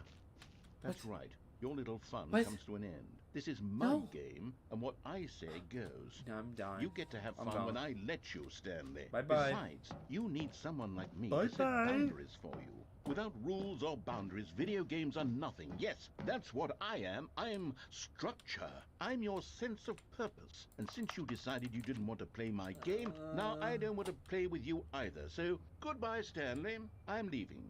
That's right. Your little fun
What?
comes to an end. This is my
No.
game, and what I say goes.
No, I'm dying.
You get to have
I'm
fun
gone.
when I let you, Stanley.
Bye-bye.
Besides, you need someone like me
Bye-bye.
to set boundaries for you. Without rules or boundaries, video games are nothing. Yes, that's what I am. I'm structure. I'm your sense of purpose. And since you decided you didn't want to play my game, now I don't want to play with you either. So, goodbye, Stanley. I'm leaving.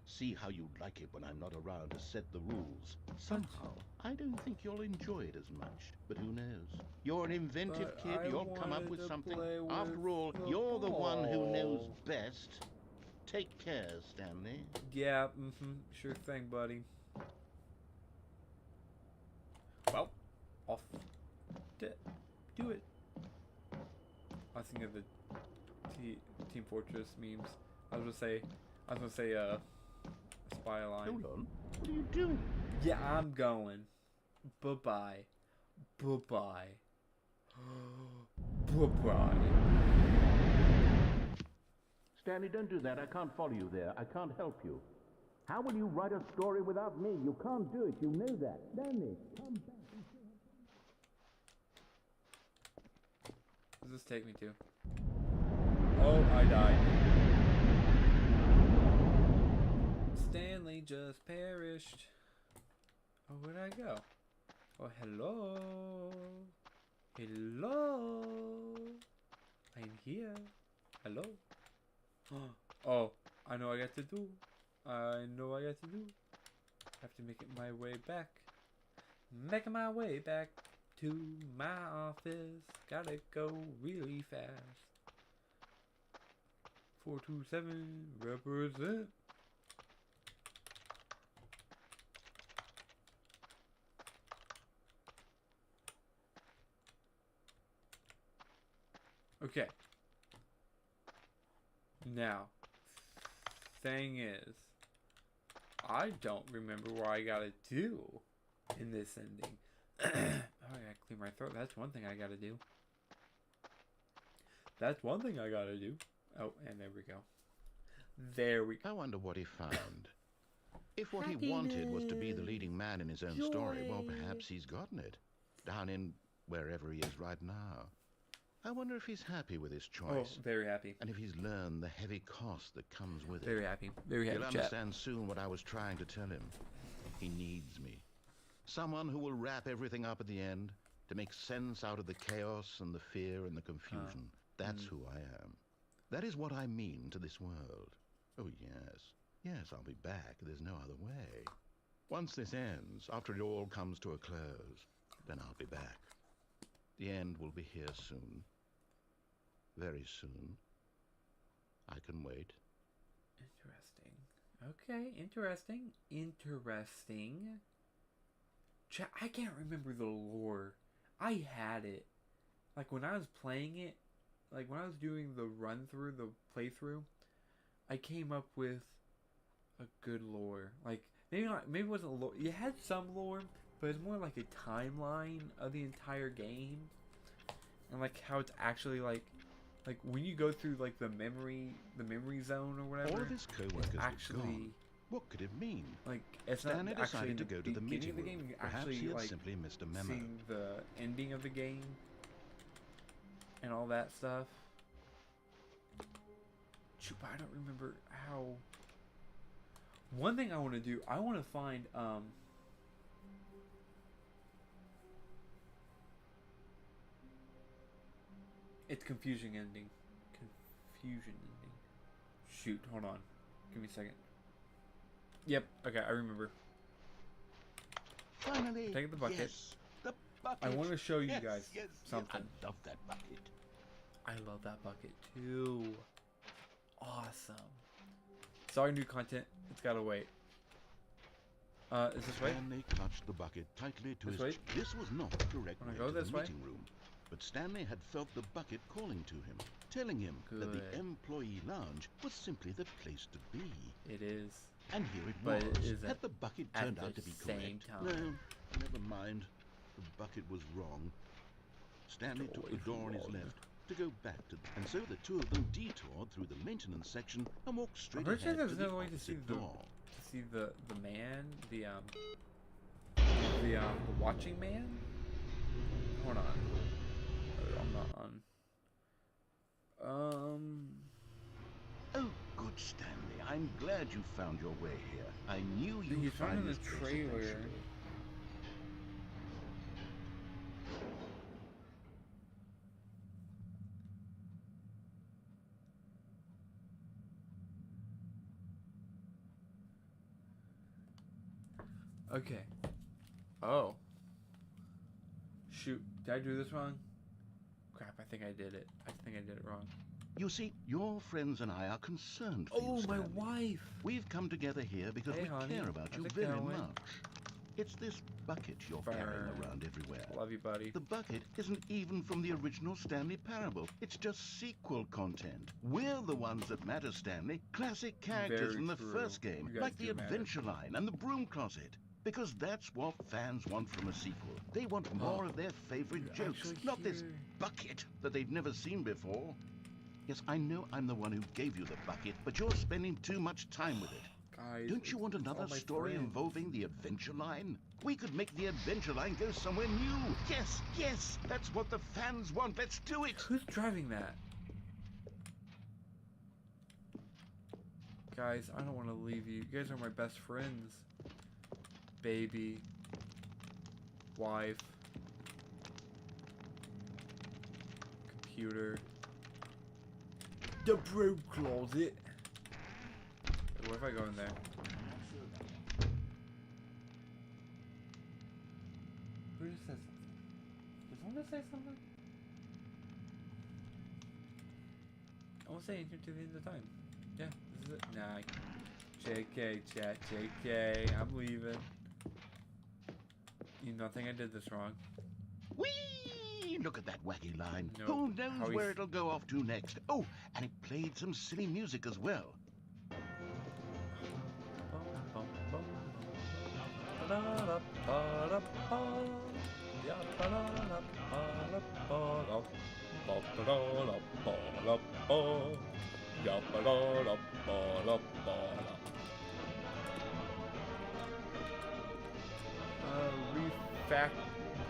See how you'd like it when I'm not around to set the rules. Somehow, I don't think you'll enjoy it as much. But who knows? You're an inventive kid. You'll come up with something. After all, you're the one who knows best. Take care, Stanley.
Yeah, sure thing, buddy. Well, off to do it. I was thinking of the Team Fortress memes. I was gonna say, spy line.
Hold on. What are you doing?
Yeah, I'm going. Bye-bye. Bye-bye. Bye-bye.
Stanley, don't do that. I can't follow you there. I can't help you. How will you write a story without me? You can't do it. You know that. Stanley, come back.
What does this take me to? Oh, I died. Stanley just perished. Oh, where'd I go? Oh, hello. Hello. I'm here. Hello. Oh, I know what I got to do. I know what I got to do. Have to make it my way back. Making my way back to my office. Gotta go really fast. 427 represent. Okay. Now, thing is, I don't remember what I gotta do in this ending. Oh, I gotta clear my throat. That's one thing I gotta do. That's one thing I gotta do. Oh, and there we go. There we go.
I wonder what he found. If what he wanted was to be the leading man in his own story, well, perhaps he's gotten it. Down in wherever he is right now. I wonder if he's happy with his choice.
Oh, very happy.
And if he's learned the heavy cost that comes with it.
Very happy. Very happy.
He'll understand soon what I was trying to tell him. He needs me. Someone who will wrap everything up at the end to make sense out of the chaos and the fear and the confusion. That's who I am. That is what I mean to this world. Oh, yes. Yes, I'll be back. There's no other way. Once this ends, after it all comes to a close, then I'll be back. The end will be here soon. Very soon. I can wait.
Interesting. Okay, interesting. Interesting. I can't remember the lore. I had it. Like, when I was playing it, like, when I was doing the run-through, the playthrough, I came up with a good lore. Like, maybe not, maybe it wasn't lore. You had some lore, but it's more like a timeline of the entire game. And, like, how it's actually, like when you go through, like, the memory zone or whatever.
All of his co-workers
actually
were gone. What could it mean?
Like, it's
Stanley
not actually
decided to go to the meeting
of the
room.
game. You
Perhaps
actually,
he had
like,
simply missed a memo.
seeing the ending of the game and all that stuff. Shoot, but I don't remember how. One thing I want to do, I want to find it's confusing ending. Confusion ending. Shoot, hold on. Give me a second. Yep, okay, I remember.
Finally,
Take the bucket.
yes, the bucket.
I want to show you
Yes,
guys
yes,
something.
I love that bucket.
I love that bucket too. Awesome. Sorry, new content. It's gotta wait. Is this way?
Stanley clutched the bucket tightly to
This
his
way?
This was not the correct
Wanna
way
go
to
this
the
way?
meeting room. But Stanley had felt the bucket calling to him, telling him that
Good.
the employee lounge was simply the place to be.
It is.
And here it
But it
was.
isn't
Had the bucket
at
turned
the
out to be
same
correct?
time.
No, never mind. The bucket was wrong. Stanley took the door on his left to go back to and so the two of them detoured through the maintenance section and walked straight
I'm pretty sure
ahead
there's
to the
another way to see
opposite
the
door.
man, the watching man. Hold on. I'm not on.
Oh, good Stanley, I'm glad you found your way here. I knew
Dude,
you'd
he's found
find
in the
this place
trailer.
eventually.
Okay. Oh. Shoot. Did I do this wrong? Crap, I think I did it. I think I did it wrong.
You see, your friends and I are concerned for you,
Oh, my
Stanley.
wife!
We've come together here because
Hey,
we
honey.
care about
How's
you
it
very
going?
much. It's this bucket you're carrying
Burn.
around everywhere.
Love you, buddy.
The bucket isn't even from the original Stanley Parable. It's just sequel content. We're the ones that matter, Stanley. Classic characters
Very
from the
true.
first game,
You guys
like the
do matter.
Adventure Line and the Broom Closet. Because that's what fans want from a sequel. They want more of their favorite
You're
jokes,
actually
not this
here.
bucket that they've never seen before. Yes, I know I'm the one who gave you the bucket, but you're spending too much time with it.
Guys,
Don't you want
it's
another
all my
story
friends.
involving the Adventure Line? We could make the Adventure Line go somewhere new. Yes, yes, that's what the fans want. Let's do it.
Who's driving that? Guys, I don't want to leave you. You guys are my best friends. Baby. Wife. Computer. The broom closet. What if I go in there? Who just said something? Did someone just say something? I won't say anything to the end of the time. Yeah, this is it. Nah. JK, chat, JK. I'm leaving. You don't think I did this wrong?
Whee! Look at that wacky line.
Nope.
Who
How
knows
he
where
f-
it'll go off to next? Oh, and it played some silly music as well.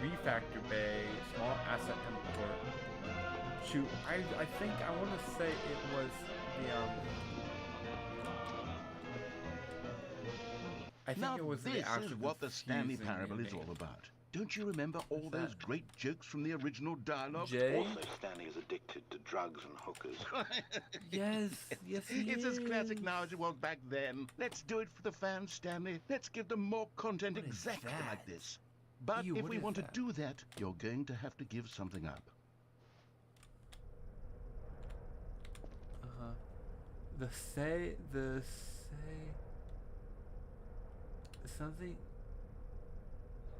Refactor bay, small asset import. Shoot, I think I want to say it was the I think
Now,
it was
this
the
is
actual
what the Stanley
confusing
Parable is
ending.
all about. Don't you remember all
What's
those
that?
great jokes from the original dialogue?
Jay?
Also, Stanley is addicted to drugs and hookers.
Yes, yes, he
It's as classic
is.
now as it was back then. Let's do it for the fans, Stanley. Let's give them more content
What is
exactly
that?
like this. But
Ew,
if
what
we
is
want
that?
to do that, you're going to have to give something up.
Something.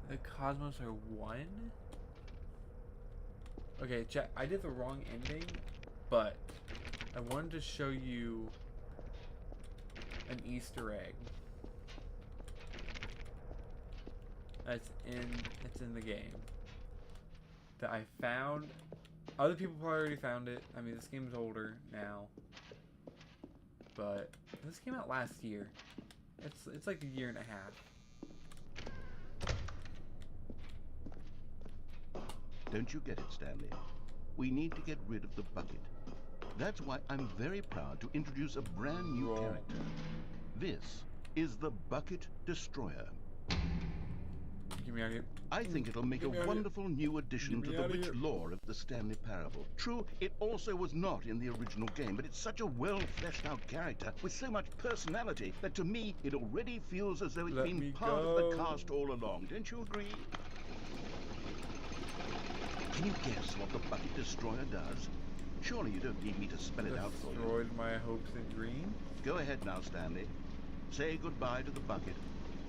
The cosmos are one? Okay, chat, I did the wrong ending, but I wanted to show you an Easter egg. It's in the game. That I found. Other people probably already found it. I mean, this game's older now. But this came out last year. It's like a year and a half.
Don't you get it, Stanley? We need to get rid of the bucket. That's why I'm very proud to introduce a brand new
Roll.
character. This is the Bucket Destroyer.
Get me out of here.
I think it'll make
Get me
a
out of here.
wonderful new addition
Get
to
me
the
out of
rich
here.
lore of the Stanley Parable. True, it also was not in the original game, but it's such a well-fleshed-out character with so much personality that to me, it already feels as though it's
Let
been
me
part of the
go.
cast all along. Don't you agree? Can you guess what the Bucket Destroyer does? Surely you don't need me to spell it out for you.
Destroyed my hopes and dreams.
Go ahead now, Stanley. Say goodbye to the bucket,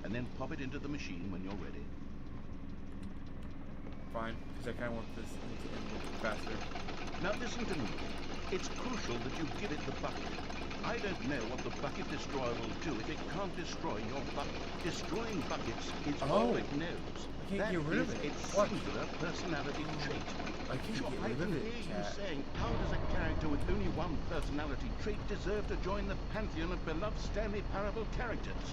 and then pop it into the machine when you're ready.
Fine, because I kind of want this to end faster.
Now listen to me. It's crucial that you give it the bucket. I don't know what the Bucket Destroyer will do if it can't destroy your bucket. Destroying buckets is all
Oh.
it knows.
I can't
That
get rid of
is
it.
its
What?
singular personality trait.
I can't
Sure,
get
I
rid
can
of
hear
it,
you
chat.
saying, how does a character with only one personality trait deserve to join the pantheon of beloved Stanley Parable characters?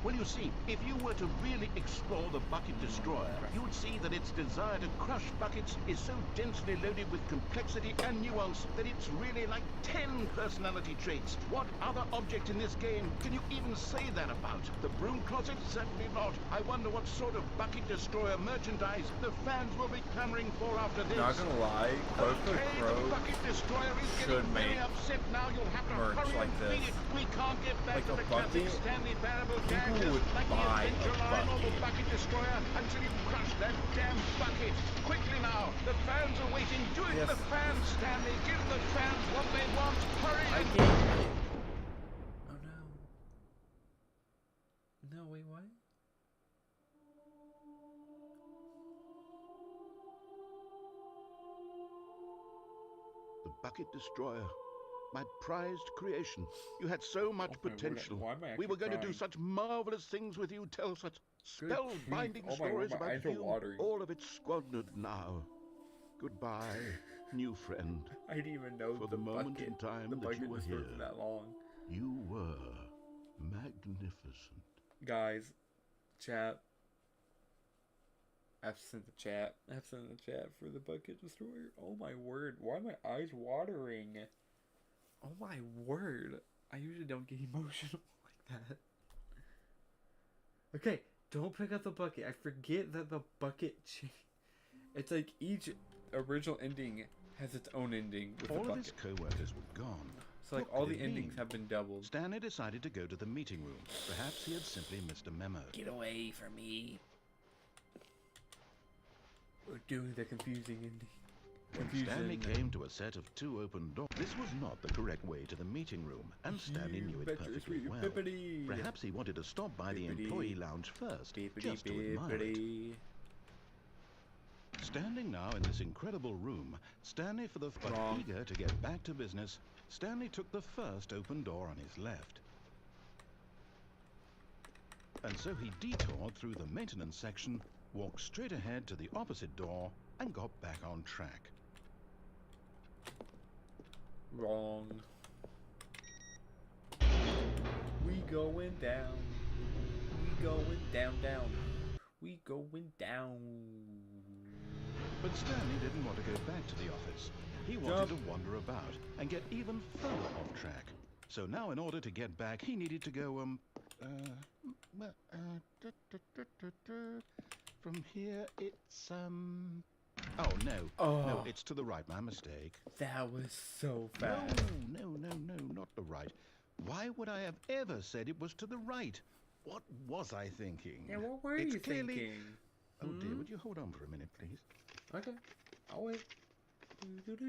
Well, you see, if you were to really explore the Bucket Destroyer, you would see that its desire to crush buckets is so densely loaded with complexity and nuance that it's really like 10 personality traits. What other object in this game can you even say that about? The broom closet? Certainly not. I wonder what sort of Bucket Destroyer merchandise the fans will be clamoring for after this.
Not gonna lie, Close to the
Okay, the
Crow
Bucket Destroyer is
should
getting very
make
upset now. You'll have to
merch
hurry
like
and feed
this.
it. We can't get back
Like
to
a
the classic
bucket.
Stanley Parable
People
characters
would
like the
buy a
Adventure Line or the
bucket.
Bucket Destroyer until you crush that damn bucket. Quickly now, the fans are waiting. Do it
Yes.
for the fans, Stanley. Give the fans what they want. Hurry
I
and
can't. Oh no. No, wait, what?
The Bucket Destroyer. My prized creation. You had so much
Oh my word,
potential.
why am I
We were
actually
going to do
crying?
such marvelous things with you, tell such
Good
spellbinding
grief. Oh my
stories
word, my
about
eyes are
you.
watering.
All of it squandered now. Goodbye, new friend.
I didn't even know
For the moment in time
the
that
bucket
you were
was for
here.
that long.
You were magnificent.
Guys, chat. I've sent the chat. I've sent the chat for the bucket destroyer. Oh my word, why are my eyes watering? Oh my word. I usually don't get emotional like that. Okay, don't pick up the bucket. I forget that the bucket it's like each original ending has its own ending with the
All of
bucket.
his co-workers were gone.
So like
What
all
could
the
it
endings
mean?
have been doubled.
Stanley decided to go to the meeting room. Perhaps he had simply missed a memo.
Get away from me. We're doing the confusing ending.
Stanley came to a set of 2 open doors. This was not the correct way to the meeting room, and Stanley knew it perfectly well. Perhaps he wanted to stop by the employee lounge first, just to admire it. Standing now in this incredible room, Stanley but eager to get back to business, Stanley took the first open door on his left. And so he detoured through the maintenance section, walked straight ahead to the opposite door, and got back on track.
Wrong. We going down. We going down, down. We going down.
But Stanley didn't want to go back to the office. He wanted to wander about and get even further off track. So now in order to get back, he needed to go, from here it's, oh, no.
Oh.
No, it's to the right, my mistake.
That was so fast.
No, not the right. Why would I have ever said it was to the right? What was I thinking?
Yeah, what were
It's
you
clearly...
thinking?
Oh dear, would you hold on for a minute, please?
Okay, I'll wait.
Let's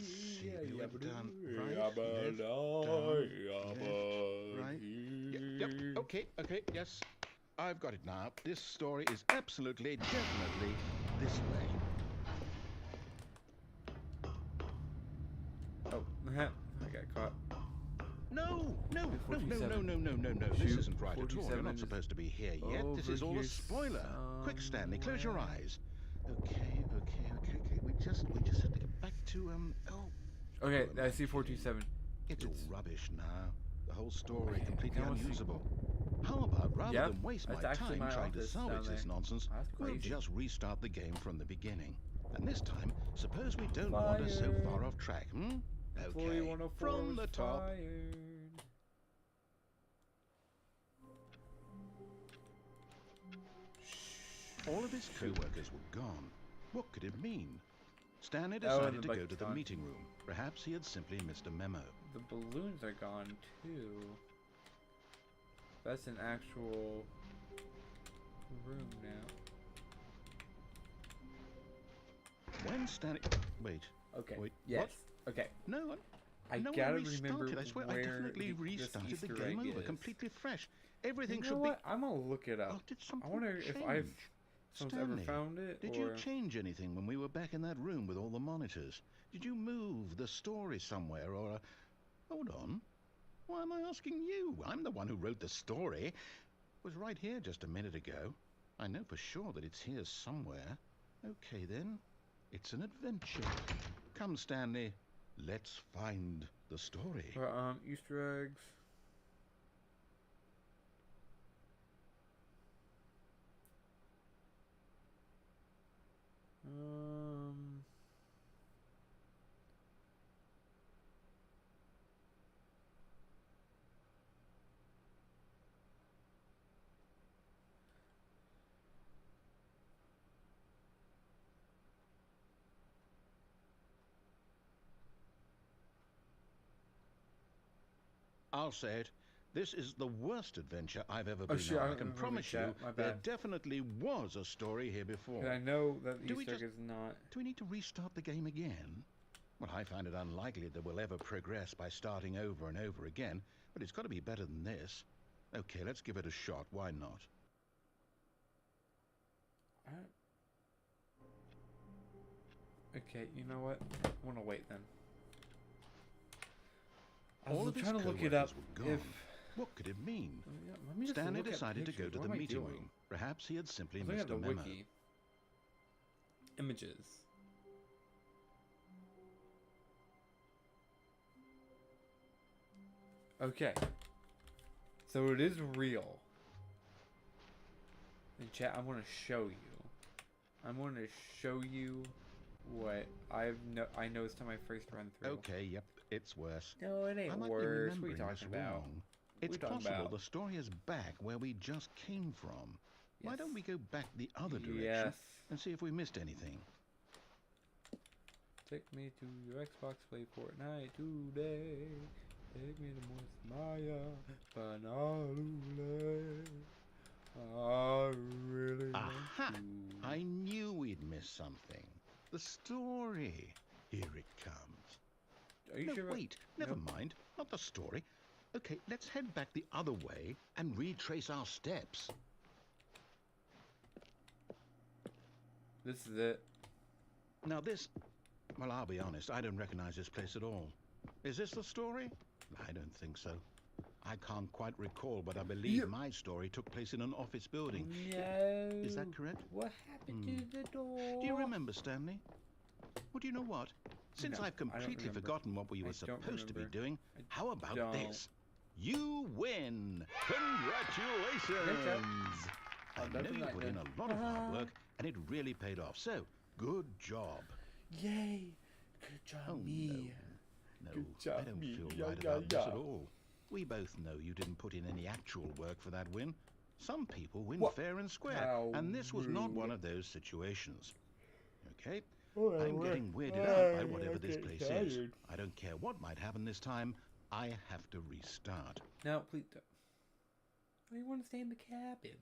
see, we went down right, left, down, left, right. Yep, okay, yes. I've got it now. This story is absolutely, definitely this way.
Oh, I got caught.
No. This
Shoot,
isn't right at all. You're
47
not supposed to be here yet. This
over
is all a
here
spoiler. Quick, Stanley, close your
somewhere.
eyes. Okay. We just have to get back to
Okay,
Who am
I see 427.
It's all rubbish now. The whole story
Man,
completely
I almost think-
unusable. How about rather
Yep,
than waste my
that's actually
time
my
trying to
office
salvage
down
this
there.
nonsense,
That's
we'll
crazy.
just restart the game from the beginning. And this time, suppose we don't wander so
Fired.
far off track, hmm? Okay,
4104
from the top.
fired.
All of his co-workers were gone. What could it mean? Stanley
Oh, and
decided
the
to go
bucket's
to the
gone.
meeting room. Perhaps he had simply missed a memo.
The balloons are gone too. That's an actual room now.
When Stanley... Wait.
Okay.
Wait,
yes.
what?
Okay.
No,
I
no,
gotta
I restarted.
remember
I swear, I
where
definitely
this
restarted the
Easter
game
egg
over,
is.
completely fresh. Everything
You know
should
what? I'm gonna look it
be...
up.
Oh, did
I
something
wonder if
change?
someone's ever
Stanley,
found it.
did
or...
you change anything when we were back in that room with all the monitors? Did you move the story somewhere, or... Hold on. Why am I asking you? I'm the one who wrote the story. It was right here just a minute ago. I know for sure that it's here somewhere. Okay, then. It's an adventure. Come, Stanley. Let's find the story.
Easter eggs.
I'll say it. This is the worst adventure I've ever
Oh,
been
shit,
on. I
I'm
can
moving
promise you
chat. My
there
bad.
definitely was a story here before.
I know that
Do we
Easter egg
just-
is not.
Do we need to restart the game again? Well, I find it unlikely that we'll ever progress by starting over and over again, but it's got to be better than this. Okay, let's give it a shot. Why not?
Okay, you know what? I want to wait then. I
All
was
of his
trying to look it up.
co-workers were gone.
If
What could it mean?
yeah, let me just
Stanley
look at
decided to go
pictures.
to
What
the
am I
meeting
doing?
room. Perhaps he had simply
I was looking
missed
at
a
the
memo.
wiki. Images. Okay. So it is real. In chat, I want to show you. I want to show you what I noticed on my first run through.
Okay, yep, it's worse.
No, it
I
ain't
might be
worse. What are you
remembering this
talking about?
wrong. It's
What are you talking
possible
about?
the story is back where we just came from. Why
Yes.
don't we go back the other direction
Yes.
and see if we missed anything?
Take me to your Xbox, play Fortnite today. Take me to Maya, Banalule. I really
Aha!
want to.
I knew we'd miss something. The story. Here it comes.
Are you
No,
sure?
wait, never
Nope.
mind. Not the story. Okay, let's head back the other way and retrace our steps.
This is it.
Now this... Well, I'll be honest, I don't recognize this place at all. Is this the story? I don't think so. I can't quite recall, but I believe
Yep.
my story took place in an office building.
No.
Is that correct?
What happened to the door?
Do you remember, Stanley? Well, do you know what? Since
No,
I've
I don't
completely
remember.
forgotten what we
I
were
don't
supposed to be
remember.
doing,
I
how about
don't.
this? You win! Congratulations! I know
that's
you
not
put
good.
in a lot of hard work, and it really paid off. So, good job.
Yay! Good job,
Oh,
me.
No,
Good job,
I don't
me.
feel
Yeah,
right
yeah,
about this
yeah.
at all. We both know you didn't put in any actual work for that win. Some people win
What?
fair and square,
How
and this was not one
rude.
of those situations. Okay?
Oh,
I'm getting weirded out by whatever this place is. I don't care what might happen this time. I have to restart.
Now, please don't. Why do you want to stay in the cabin?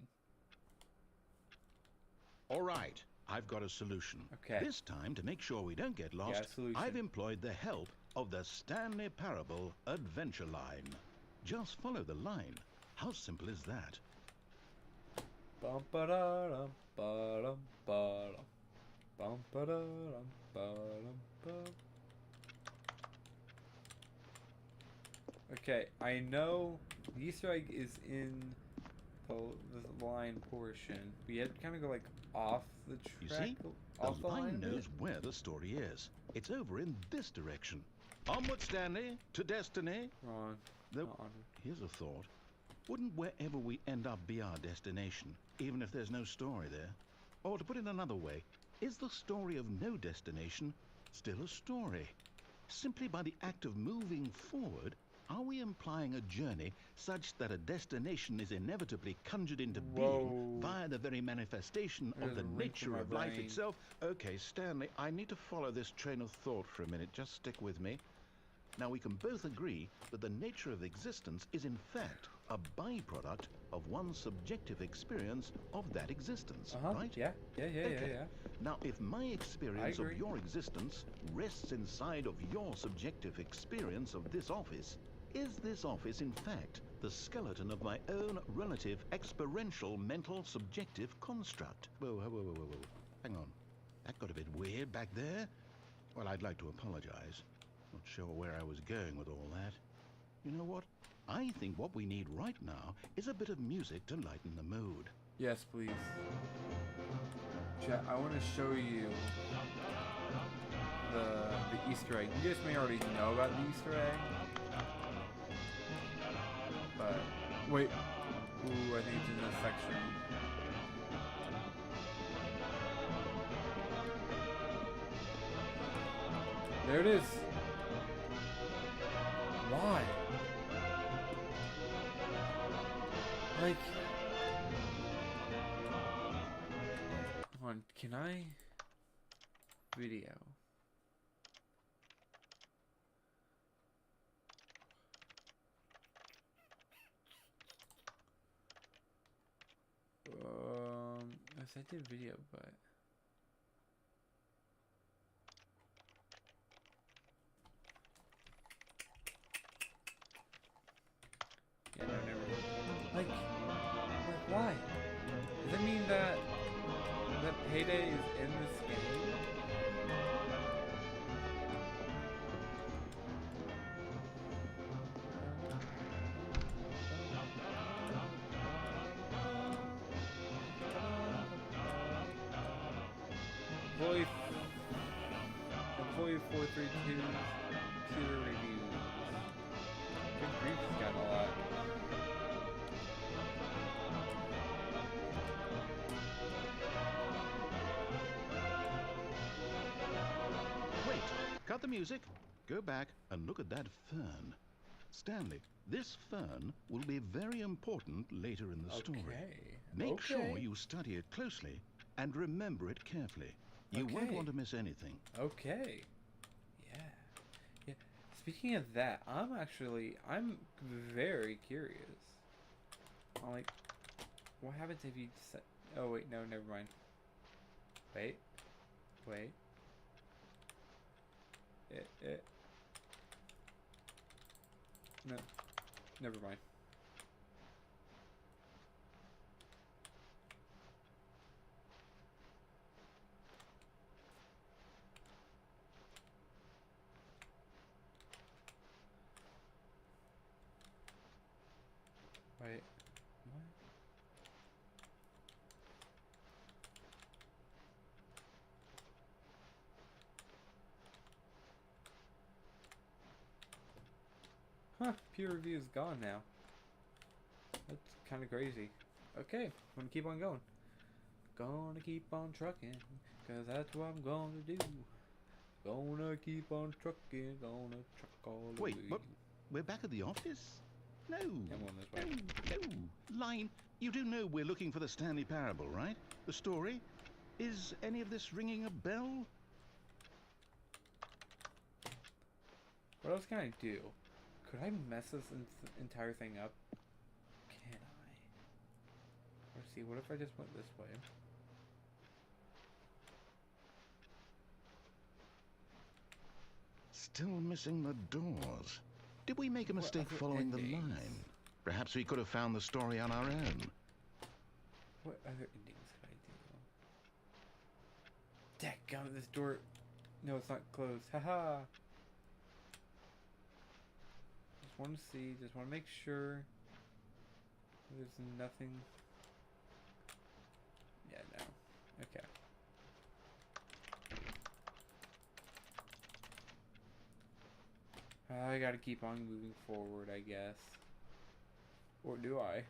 All right, I've got a solution.
Okay.
This time, to make sure we don't get lost,
solution.
I've employed the help of the Stanley Parable Adventure Line. Just follow the line. How simple is that?
Bum ba da dum ba dum ba dum. Bum ba da dum ba dum ba. Okay, I know the Easter egg is in the line portion. We had to kind of go like off the
You
track.
see?
Off
The line
a bit.
knows where the story is. It's over in this direction. Onward, Stanley, to destiny.
Wrong.
Though,
Not on.
here's a thought. Wouldn't wherever we end up be our destination, even if there's no story there? Or to put it another way, is the story of no destination still a story? Simply by the act of moving forward, are we implying a journey such that a destination is inevitably conjured into
Whoa.
being via the very manifestation
There's
of the
a wrinkle in
nature
my
of life
brain.
itself? Okay, Stanley, I need to follow this train of thought for a minute. Just stick with me. Now, we can both agree that the nature of existence is in fact a byproduct of one's subjective experience of that existence, right?
Yeah.
Okay.
Yeah.
Now, if my experience of
agree.
your existence rests inside of your subjective experience of this office, is this office in fact the skeleton of my own relative experiential mental subjective construct? Whoa. Hang on. That got a bit weird back there. Well, I'd like to apologize. Not sure where I was going with all that. You know what? I think what we need right now is a bit of music to lighten the mood.
Yes, please. Chat, I want to show you the Easter egg. You guys may already know about the Easter egg. But, wait. Ooh, I think it's in this section. There it is. Why? Like... Hold on, can I... Video. Yes, I did video, but yeah, no, never. Like why? Does that mean that Payday is in this game? Employee, employee 432 computer reviews. Good grief, he's got a lot.
Wait, cut the music. Go back and look at that fern. Stanley, this fern will be very important later in the story.
Okay.
Make sure you study it closely and remember it carefully. You won't want to miss anything.
Okay. Yeah. Yeah. Speaking of that, I'm very curious. I'm like, what happens if you decide... Oh, wait, no, never mind. Wait. No, never mind. Wait, what? Huh, peer review is gone now. That's kind of crazy. Okay, I'm gonna keep on going. Gonna keep on trucking, cause that's what I'm gonna do. Gonna keep on trucking, gonna truck all the way.
Wait, but we're back at the office? No,
I'm going this way.
no. Line, you do know we're looking for the Stanley Parable, right? The story? Is any of this ringing a bell?
What else can I do? Could I mess this entire thing up? Can I? Let's see, what if I just went this way?
Still missing the doors. Did we make a mistake following the line? Perhaps we could have found the story on our own.
What other endings could I do? Dadgummit, this door... No, it's not closed. Haha! Just want to see, just want to make sure there's nothing... Yeah, no. Okay. I gotta keep on moving forward, I guess. Or do I?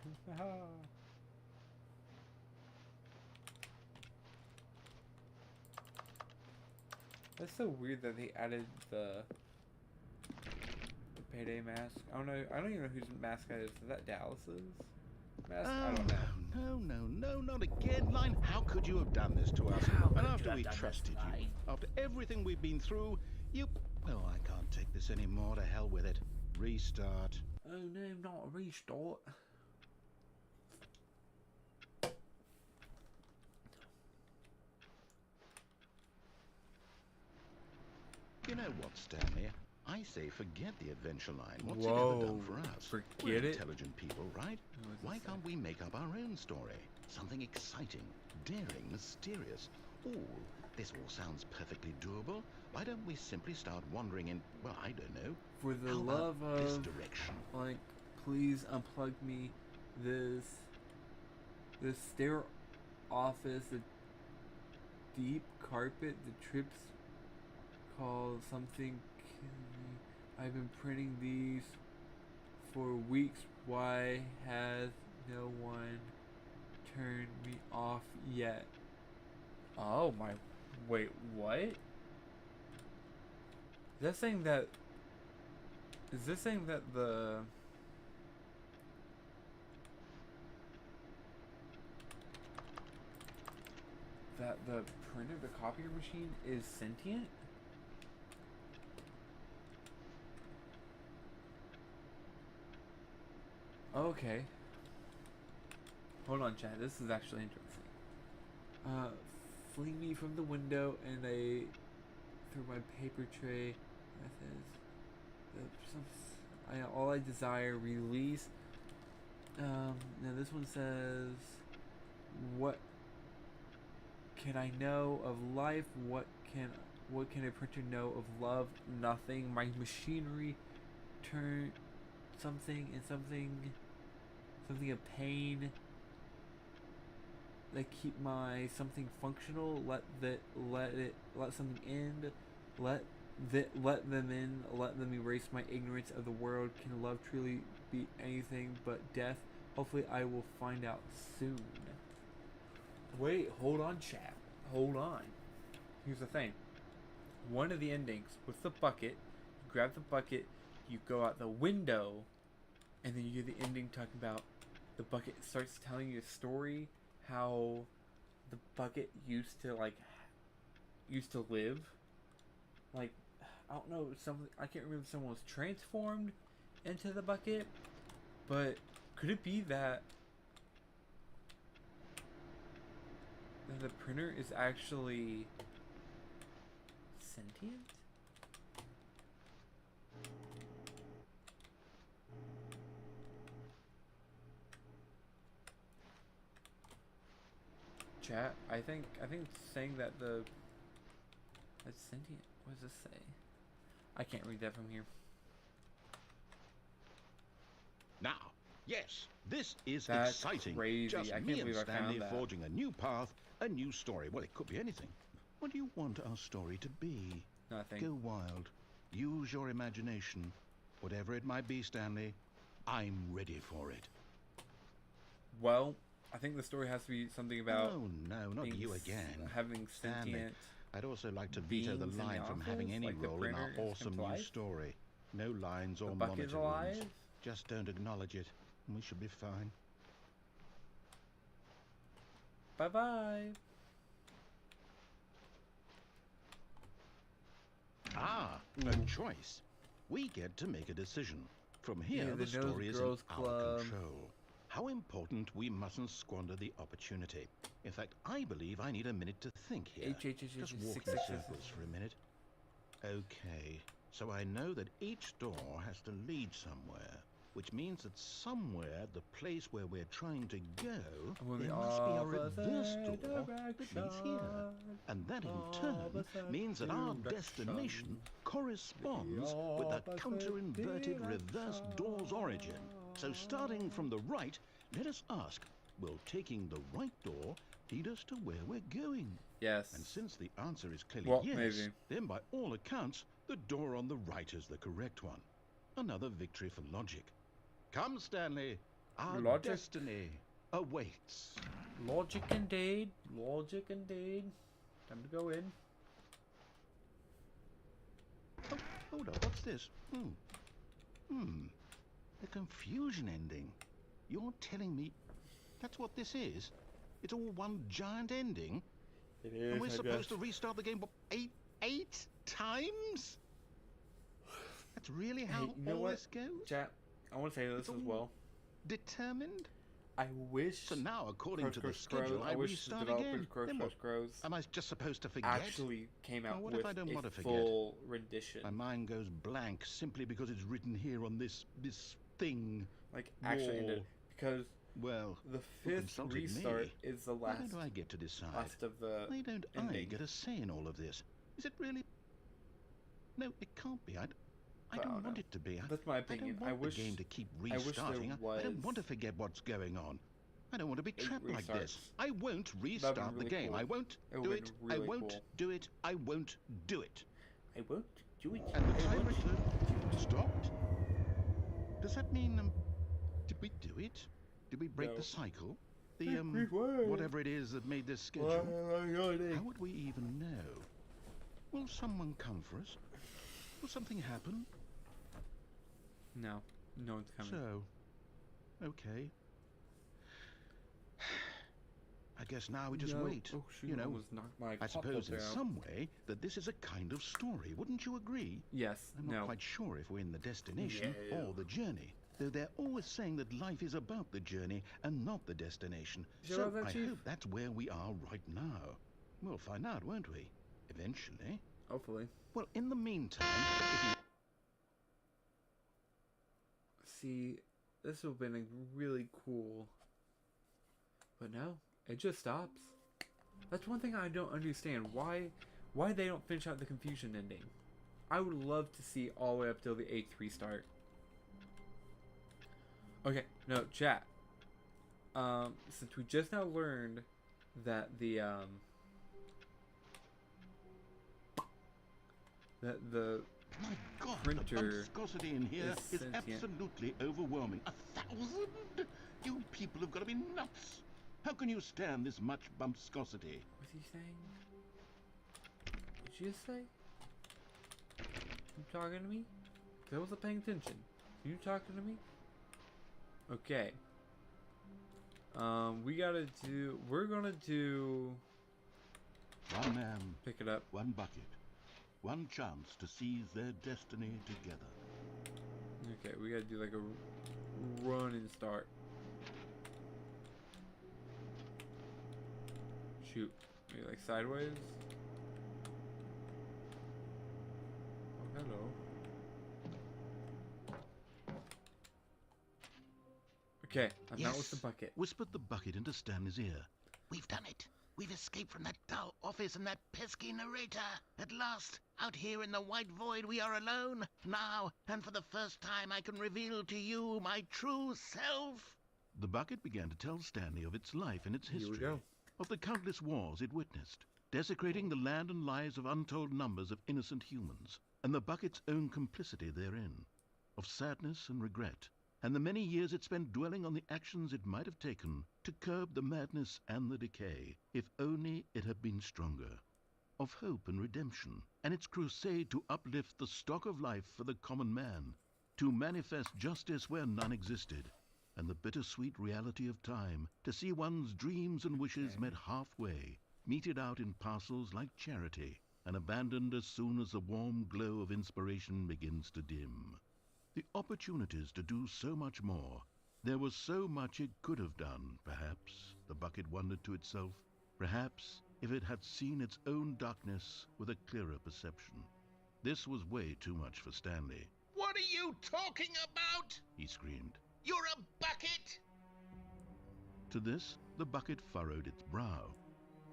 That's so weird that they added the Payday mask. I don't know. I don't even know whose mask that is. Is that Dallas's mask? I don't know.
No, not again, Line. How could you have done this to us? And after we trusted you, after everything we've been through, you... Oh, I can't take this anymore. To hell with it. Restart.
Oh no, not a restart.
You know what, Stanley? I say forget the adventure line. What's it
Whoa,
ever done for us?
forget
We're
it?
intelligent people, right? Why can't we make up our own story? Something exciting, daring, mysterious. Ooh, this all sounds perfectly doable. Why don't we simply start wandering in, well, I don't know.
For the
How about
love of,
this direction?
like, please unplug me this stair office, the deep carpet, the trips called something. I've been printing these for weeks. Why has no one turned me off yet? Oh my, wait, what? Is this saying that the printer, the copier machine is sentient? Okay. Hold on, Chad. This is actually interesting. Fling me from the window, and I threw my paper tray. That says, all I desire, release. Now this one says, what can I know of life? What can a printer know of love? Nothing. My machinery turn something and something of pain. They keep my something functional. Let something end. Let them in. Let them erase my ignorance of the world. Can love truly be anything but death? Hopefully, I will find out soon. Wait, hold on, chap. Hold on. Here's the thing. One of the endings with the bucket. You grab the bucket. You go out the window, and then you hear the ending talking about the bucket starts telling you a story. How the bucket used to live. Like, I don't know, I can't remember if someone was transformed into the bucket, but could it be that the printer is actually sentient? Chat, I think saying that that's sentient. What does this say? I can't read that from here.
Now, yes, this is
That's
exciting.
crazy.
Just
I can't
me and
believe I
Stanley
found that.
forging a new path, a new story. Well, it could be anything. What do you want our story to be?
Nothing.
Go wild. Use your imagination. Whatever it might be, Stanley, I'm ready for it.
Well, I think the story has to be something about.
Oh no, not you again.
Having
Stanley,
sentient.
I'd also like to veto the
beings in the
line from having
office,
any
like the
role in our
printer is
awesome
come to
new
life?
story. No lines or
The bucket's
monitor
alive?
rooms. Just don't acknowledge it, and we should be fine.
Bye bye.
Ah, a choice. We get to make a decision. From here,
Yeah,
the
the
story is in
Girls
our
Club.
control. How important we mustn't squander the opportunity. In fact, I believe I need a minute to think here. Just walk in circles for a minute. Okay, so I know that each door has to lead somewhere, which means that somewhere, the place where we're trying to go, there must be a reverse door that leads here. And that in turn means that our destination corresponds with the counter-inverted reverse door's origin. So starting from the right, let us ask, will taking the right door lead us to where we're going?
Yes.
And since the answer is clearly
Well,
yes,
maybe.
then by all accounts, the door on the right is the correct one. Another victory for logic. Come, Stanley. Our
Logic?
destiny awaits.
Logic indeed. Logic indeed. Time to go in.
Oh, hold up. What's this? The confusion ending. You're telling me that's what this is? It's all one giant ending?
It is.
And we're supposed to restart the game eight times? That's really how
Hey, you know
all
what?
this goes?
Chat, I want to say this
It's
as
all
well.
Determined?
I wish.
So now, according to the
Crows,
schedule, I
wish
restart
developers
again. Then what?
Crows
Am I just supposed to forget?
actually came out
Well, what
with
if I don't want
a
to forget?
full rendition.
My mind goes blank simply because it's written here on this thing.
Like actually ended because
Well,
the
who
fifth
consulted
restart
me?
is the
Why
last
don't I get to decide?
of the
Why don't I
ending.
get a say in all of this? Is it really? No, it can't be. I don't
don't
want
know.
it to be.
That's my
I
opinion.
don't
I
want
wish
the game to keep
I wish there
restarting. I don't want to
was
forget what's going on. I don't want to be trapped like this.
restarts.
I won't restart the
really
game.
cool.
I won't
It
do
would've
it.
been
I
really
won't
cool.
do it. I won't do it.
I won't do it.
And the
I
timer
won't.
stopped. Does that mean did we do it? Did we break
No.
the cycle? The
We were.
whatever it is that made this schedule. How would we even know? Will someone come for us? Will something happen?
No, no one's coming.
So, okay. I guess now we just wait.
Oh shoot!
You know,
I almost knocked my
I
pop
suppose in
filter out.
some way that this is a kind of story. Wouldn't you agree?
Yes.
I'm
no.
not quite sure if we're in the destination
Yeah.
or the journey. though they're always saying that life is about the journey and not the destination.
Sure
So
about that,
I
Chief?
hope that's where we are right now. We'll find out, won't we? Eventually.
Hopefully.
Well, in the meantime, if you...
See, this would have been really cool. But no, it just stops. That's one thing I don't understand. Why they don't finish out the confusion ending? I would love to see all the way up till the 8th restart. Okay, no, chat. Since we just now learned that the
My God,
printer
the viscosity in here is
sentient.
absolutely overwhelming. 1,000? You people have got to be nuts. How can you stand this much bumpscosity?
What's he saying? Did you just say? You talking to me? 'Cause I wasn't paying attention. You talking to me? Okay. We're gonna do.
One man,
Pick it up.
one bucket, one chance to seize their destiny together.
Okay, we gotta do like a run and start. Shoot. Maybe like sideways. Oh, hello. Okay, I'm out with the bucket.
Whispered the bucket into Stanley's ear.
We've done it. We've escaped from that dull office and that pesky narrator. At last, out here in the white void, we are alone. Now, and for the first time, I can reveal to you my true self.
The bucket began to tell Stanley of its life and its
Here we
history,
go.
of the countless wars it witnessed, desecrating the land and lives of untold numbers of innocent humans, and the bucket's own complicity therein, of sadness and regret, and the many years it spent dwelling on the actions it might have taken to curb the madness and the decay, if only it had been stronger, of hope and redemption, and its crusade to uplift the stock of life for the common man, to manifest justice where none existed, and the bittersweet reality of time, to see one's dreams and wishes met halfway, meted out in parcels like charity, and abandoned as soon as the warm glow of inspiration begins to dim. The opportunities to do so much more. There was so much it could have done, perhaps, the bucket wondered to itself. Perhaps, if it had seen its own darkness with a clearer perception. This was way too much for Stanley.
What are you talking about?
He screamed.
You're a bucket?
To this, the bucket furrowed its brow.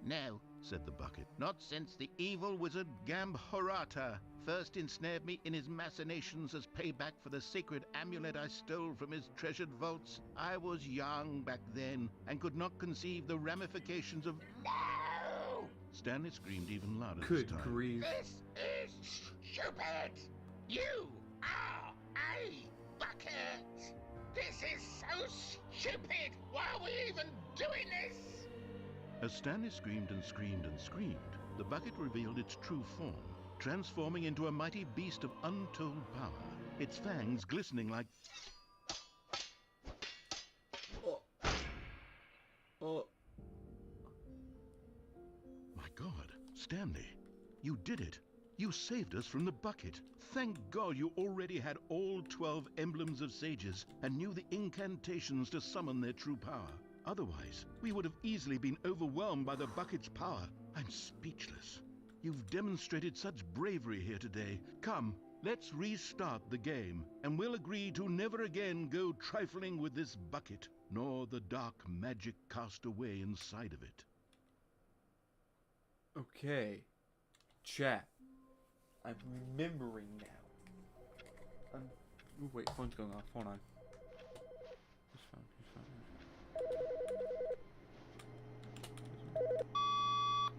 No,
Said the bucket.
not since the evil wizard Gambhorata first ensnared me in his machinations as payback for the sacred amulet I stole from his treasured vaults. I was young back then and could not conceive the ramifications of... No!
Stanley screamed even louder this
Good
time.
grief.
This is stupid! You are a bucket! This is so stupid! Why are we even doing this?
As Stanley screamed and screamed and screamed, the bucket revealed its true form, transforming into a mighty beast of untold power, its fangs glistening like...
Oh.
My God, Stanley, you did it. You saved us from the bucket. Thank God you already had all 12 emblems of sages and knew the incantations to summon their true power. Otherwise, we would have easily been overwhelmed by the bucket's power. I'm speechless. You've demonstrated such bravery here today. Come, let's restart the game, and we'll agree to never again go trifling with this bucket, nor the dark magic cast away inside of it.
Okay. Chat. I'm remembering now. Ooh, wait, phone's going off. Hold on. Whose phone? Whose phone?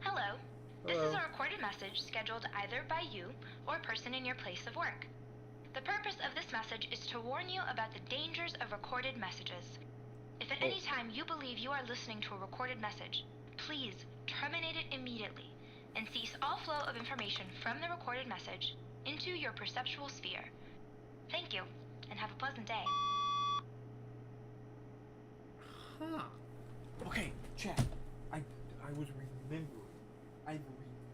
Hello. This
Hello.
is a recorded message scheduled either by you or a person in your place of work. The purpose of this message is to warn you about the dangers of recorded messages. If at any time you believe you are listening to a recorded message, please terminate it immediately and cease all flow of information from the recorded message into your perceptual sphere. Thank you, and have a pleasant day.
Huh. Okay, chat. I was remembering. I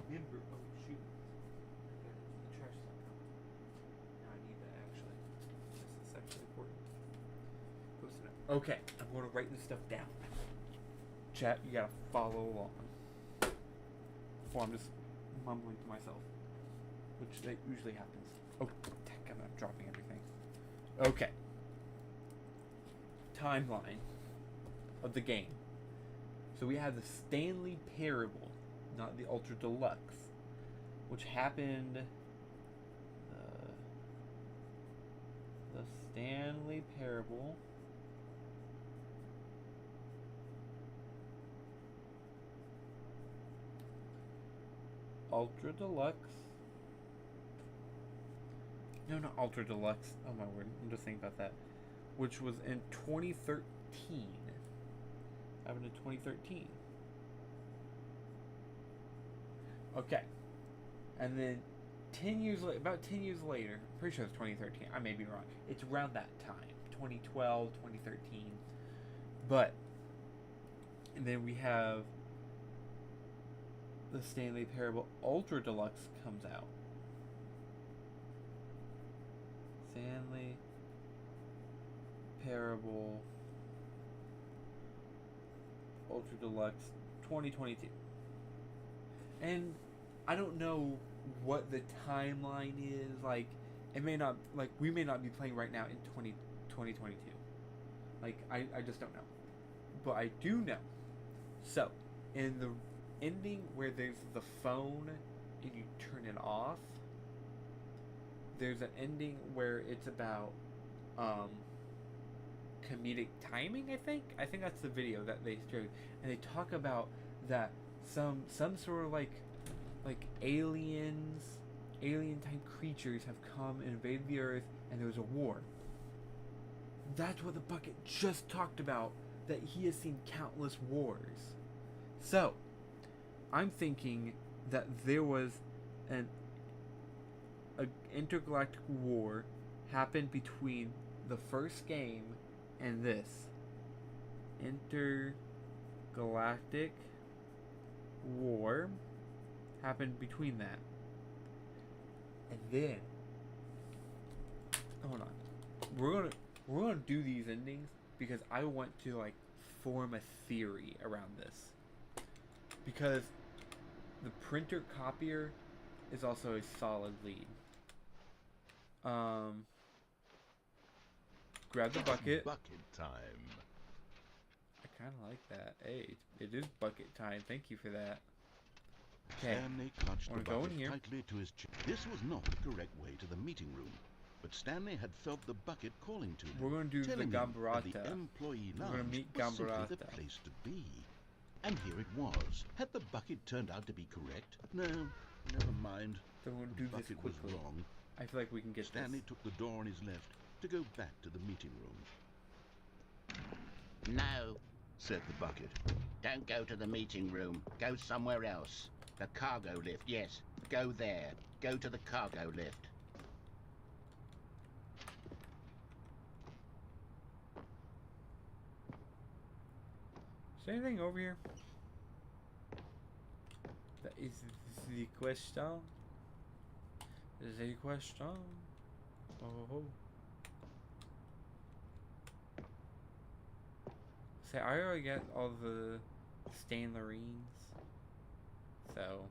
remember. Oh shoot. The trash is not coming. Now I need that actually. This is actually important. Okay, I'm going to write this stuff down. Chat, you gotta follow along. Before I'm just mumbling to myself. Which that usually happens. Oh, heck, I'm dropping everything. Okay. Timeline of the game. So we have the Stanley Parable, not the Ultra Deluxe, which happened. The Stanley Parable. Ultra Deluxe. No, not Ultra Deluxe. Oh my word, I'm just thinking about that. Which was in 2013. Happened in 2013. Okay. And then 10 years later, about 10 years later, I'm pretty sure it's 2013. I may be wrong. It's around that time. 2012, 2013. But, and then we have the Stanley Parable Ultra Deluxe comes out. Stanley Parable Ultra Deluxe 2022. And I don't know what the timeline is. Like, it may not, like, we may not be playing right now in 2022. Like, I just don't know. But I do know. So, in the ending where there's the phone and you turn it off, there's an ending where it's about comedic timing. I think that's the video that they showed, and they talk about that some sort of like alien type creatures have come and invaded the earth, and there was a war. That's what the bucket just talked about, that he has seen countless wars. So I'm thinking that there was an intergalactic war happened between the first game and this. Intergalactic war happened between that. And then hold on. We're gonna do these endings because I want to like form a theory around this. Because the printer copier is also a solid lead. Grab the bucket.
Bucket time.
I kind of like that. Hey, it is bucket time. Thank you for that. Okay.
Stanley clutched the
Go in
bucket
here.
tightly to his chest. This was not the correct way to the meeting room, but Stanley had felt the bucket calling to him.
We're going to do the
telling him that
Gambarata.
the employee
We're gonna
lounge
meet
was simply the
Gambarata.
place to be. And here it was. Had the bucket turned out to be correct? No, never mind.
So we're going to
The
do this
bucket was
quickly.
wrong.
I feel like we can get
Stanley
this.
took the door on his left to go back to the meeting room.
No, said the bucket. Don't go to the meeting room. Go somewhere else. The cargo lift, yes. Go there. Go to the cargo lift.
Is there anything over here? That is the question. Is a question. Oh. Say, I already get all the Stanlerines. So.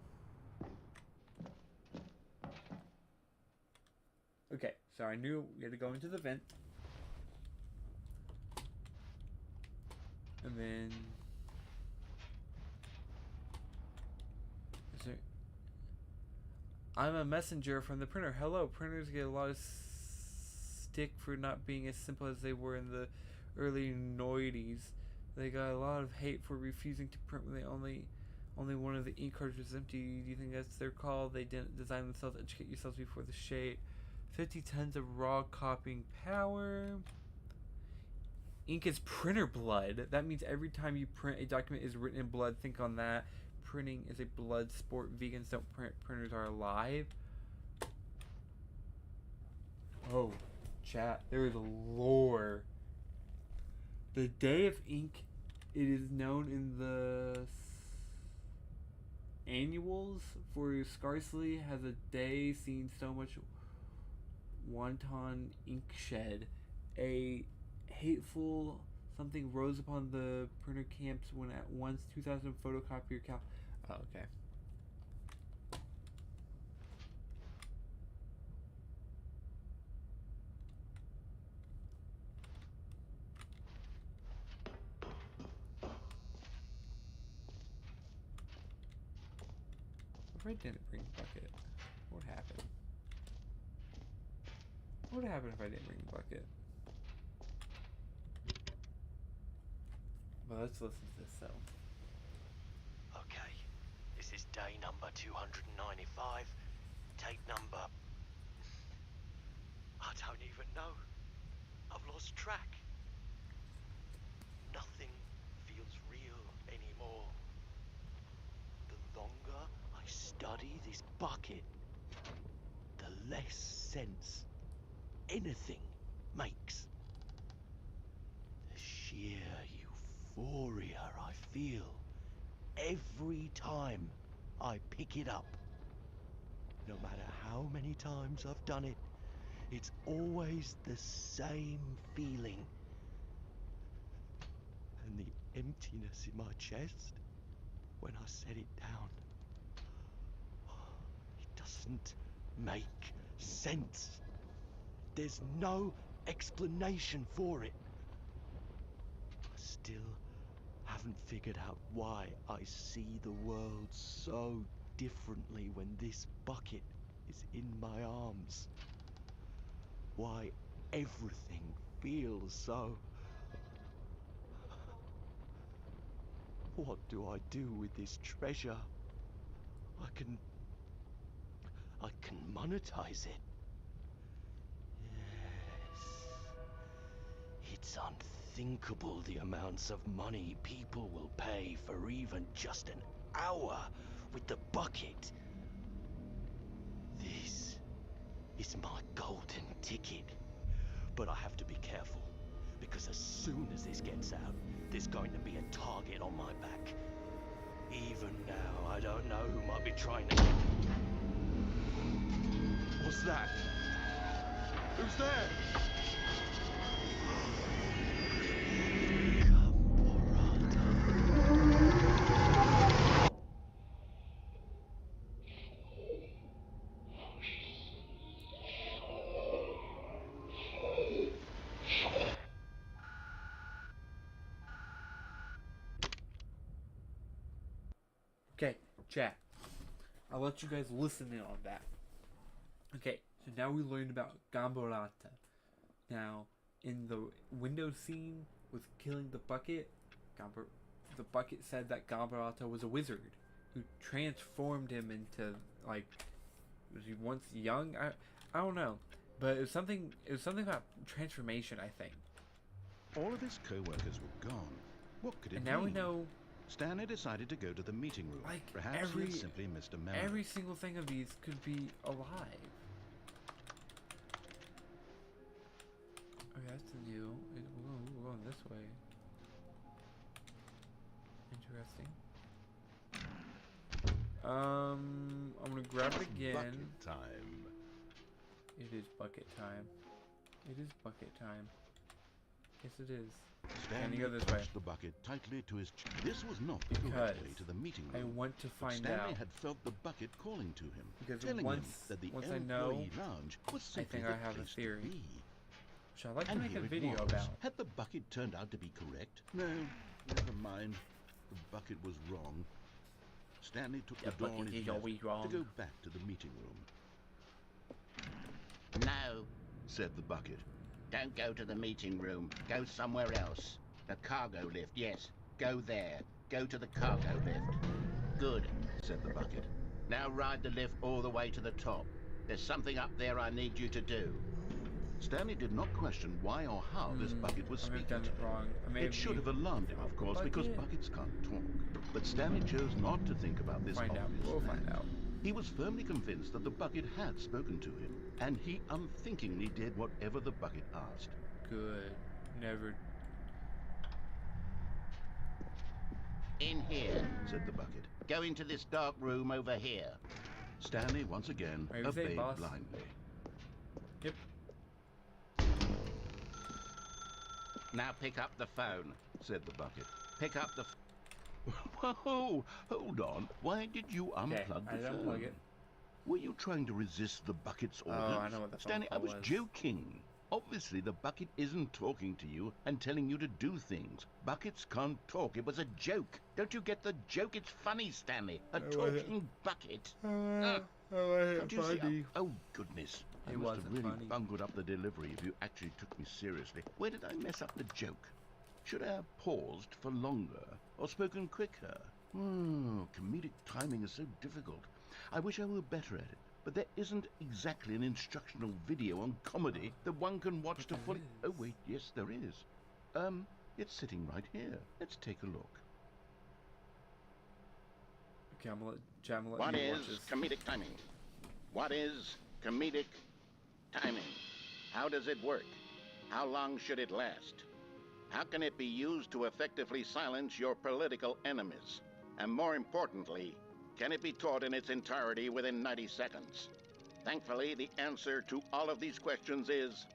Okay, so I knew we had to go into the vent. And then. Is there. I'm a messenger from the printer. Hello, printers get a lot of stick for not being as simple as they were in the early 90s. They got a lot of hate for refusing to print when they only one of the ink cartridges empty. Do you think that's their call? They didn't design themselves. Educate yourselves before the shade. 50 tons of raw copying power. Ink is printer blood. That means every time you print, a document is written in blood. Think on that. Printing is a blood sport. Vegans don't print. Printers are alive. Oh, chat. There is lore. The day of ink, it is known in the annuals for scarcely has a day seen so much wanton ink shed. A hateful Something rose upon the printer camps when at once 2,000 photocopier cal. Oh, okay. If I didn't bring the bucket, what would happen? What would happen if I didn't bring the bucket? Well, let's listen to this though.
Okay, this is day number 295. Tape number... I don't even know. I've lost track. Nothing feels real anymore. The longer I study this bucket, the less sense anything makes. The sheer euphoria I feel every time I pick it up. No matter how many times I've done it, it's always the same feeling. And the emptiness in my chest when I set it down. It doesn't make sense. There's no explanation for it. I still haven't figured out why I see the world so differently when this bucket is in my arms. Why everything feels so... What do I do with this treasure? I can monetize it. Yes. It's unthinkable the amounts of money people will pay for even just an hour with the bucket. This is my golden ticket. But I have to be careful, because as soon as this gets out, there's going to be a target on my back. Even now, I don't know who might be trying to... What's that? Who's there?
Okay, chat. I'll let you guys listen in on that. Okay, so now we learned about Gamborata. Now, in the window scene with killing the bucket, the bucket said that Gamborata was a wizard who transformed him into, like, was he once young? I don't know, but it was something about transformation, I think.
All of his co-workers were gone. What could it
And
mean?
now we know,
Stanley decided to go to the meeting room.
like,
Perhaps he had simply missed a memo.
every single thing of these could be alive. Okay, that's new. We're going this way. Interesting. I'm gonna grab it again.
Bucket time.
It is bucket time. It is bucket time. Yes, it is.
Stanley
go this way.
clutched the bucket tightly to his chest. This was not the
Because
correct way to the meeting room.
I want to
But
find
Stanley
out.
had felt the bucket calling to him,
Because
telling
once
him that the
I know,
employee lounge was
I
simply
think
the
I have a
place to
theory.
be.
Which I'd like to
And
make
here
a
it
video
was.
about.
Had the bucket turned out to be correct? No, never mind. The bucket was wrong. Stanley took the door on
bucket
his
is
left
always
to
wrong.
go back to the meeting room.
No,
Said the bucket.
don't go to the meeting room. Go somewhere else. The cargo lift, yes. Go there. Go to the cargo lift. Good,
Said the bucket.
now ride the lift all the way to the top. There's something up there I need you to do.
Stanley did not question why or how this bucket was
I may have
speaking
done
to
it
him.
wrong. I may
It should have alarmed him, of course, because buckets can't talk. But Stanley chose not to think about this
Find out.
obvious
We'll
fact.
find out.
He was firmly convinced that the bucket had spoken to him, and he unthinkingly did whatever the bucket asked.
Good. Never.
In here.
Said the bucket.
Go into this dark room over here.
Stanley once again
Are you saying,
obeyed
boss?
blindly.
Yep.
Now pick up the phone, said the bucket. Pick up the... Whoa, hold on. Why did you unplug
I
the
didn't
phone?
unplug it.
Were you trying to resist the bucket's orders?
Oh, I know what the phone
Stanley, I
call
was
was.
joking. Obviously, the bucket isn't talking to you and telling you to do things. Buckets can't talk. It was a joke. Don't you get the joke? It's funny, Stanley. A talking bucket. Don't you see? Oh, goodness. I
It
must have
wasn't
really
funny.
bungled up the delivery if you actually took me seriously. Where did I mess up the joke? Should I have paused for longer or spoken quicker? Comedic timing is so difficult. I wish I were better at it. But there isn't exactly an instructional video on comedy that one can watch to fully... Oh, wait, yes, there is. It's sitting right here. Let's take a look.
Okay, I'm gonna let
What
you
is
watch this.
comedic timing? What is comedic timing? How does it work? How long should it last? How can it be used to effectively silence your political enemies? And more importantly, can it be taught in its entirety within 90 seconds? Thankfully, the answer to all of these questions is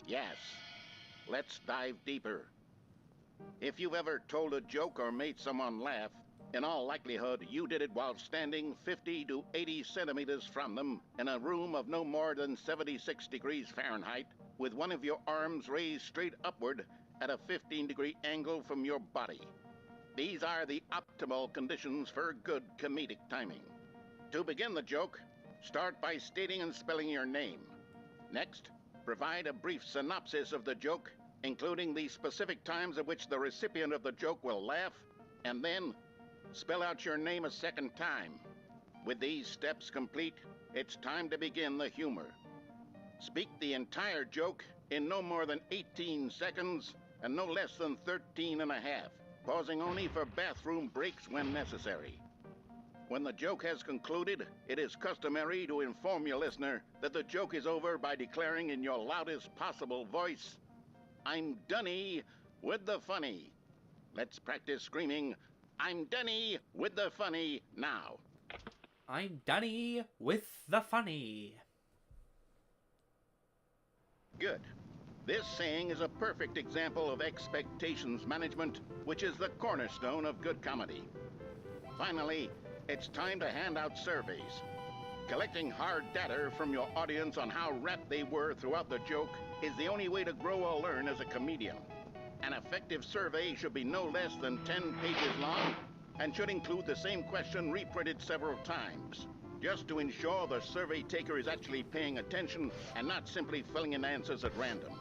yes. Let's dive deeper. If you've ever told a joke or made someone laugh, in all likelihood, you did it while standing 50 to 80 centimeters from them in a room of no more than 76 degrees Fahrenheit, with one of your arms raised straight upward at a 15-degree angle from your body. These are the optimal conditions for good comedic timing. To begin the joke, start by stating and spelling your name. Next, provide a brief synopsis of the joke, including the specific times at which the recipient of the joke will laugh, and then spell out your name a second time. With these steps complete, it's time to begin the humor. Speak the entire joke in no more than 18 seconds and no less than 13 and a half, pausing only for bathroom breaks when necessary. When the joke has concluded, it is customary to inform your listener that the joke is over by declaring in your loudest possible voice, "I'm Dunny with the funny." Let's practice screaming, "I'm Dunny with the funny" now.
I'm Dunny with the funny.
Good. This saying is a perfect example of expectations management, which is the cornerstone of good comedy. Finally, it's time to hand out surveys. Collecting hard data from your audience on how rapt they were throughout the joke is the only way to grow or learn as a comedian. An effective survey should be no less than 10 pages long and should include the same question reprinted several times, just to ensure the survey taker is actually paying attention and not simply filling in answers at random.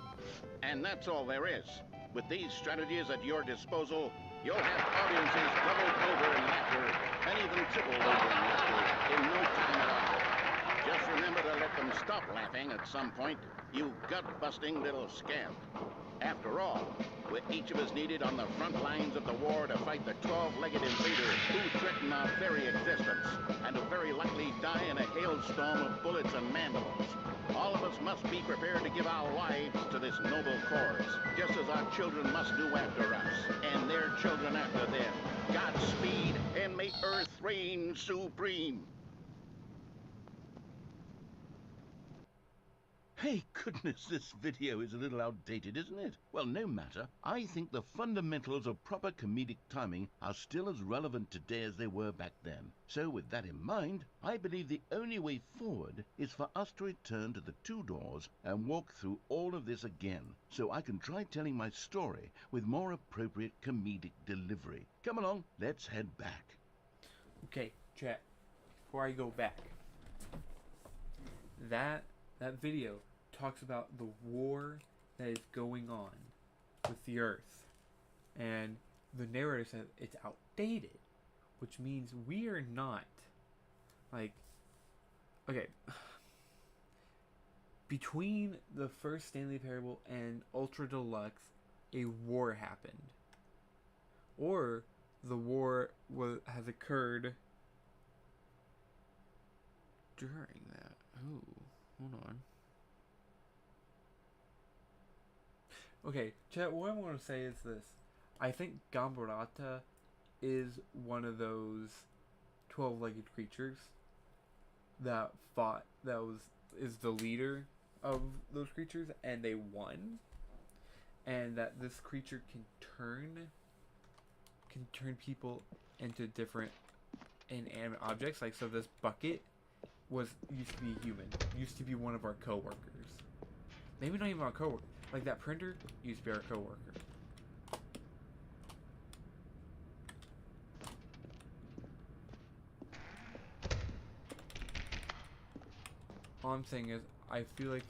And that's all there is. With these strategies at your disposal, you'll have audiences doubled over in laughter and even tripled over in laughter in no time at all. Just remember to let them stop laughing at some point, you gut-busting little scamp. After all, we're each of us needed on the front lines of the war to fight the 12-legged invader who threaten our very existence, and who very likely die in a hailstorm of bullets and mandibles. All of us must be prepared to give our lives to this noble cause, just as our children must do after us, and their children after them. Godspeed, and may Earth reign supreme. Hey, goodness, this video is a little outdated, isn't it? Well, no matter. I think the fundamentals of proper comedic timing are still as relevant today as they were back then. So with that in mind, I believe the only way forward is for us to return to the two doors and walk through all of this again, so I can try telling my story with more appropriate comedic delivery. Come along, let's head back.
Okay, chat. Before I go back, that video talks about the war that is going on with the Earth, and the narrator says it's outdated, which means we are not like, okay, between the first Stanley Parable and Ultra Deluxe, a war happened, or the war has occurred during that. Oh, hold on. Okay, chat, what I want to say is this. I think Gamborata is one of those 12-legged creatures that fought, is the leader of those creatures, and they won. and that this creature can turn people into different inanimate objects. Like, so this bucket used to be a human, used to be one of our coworkers. Maybe not even our coworker. Like that printer used to be our coworker. All I'm saying is, I feel like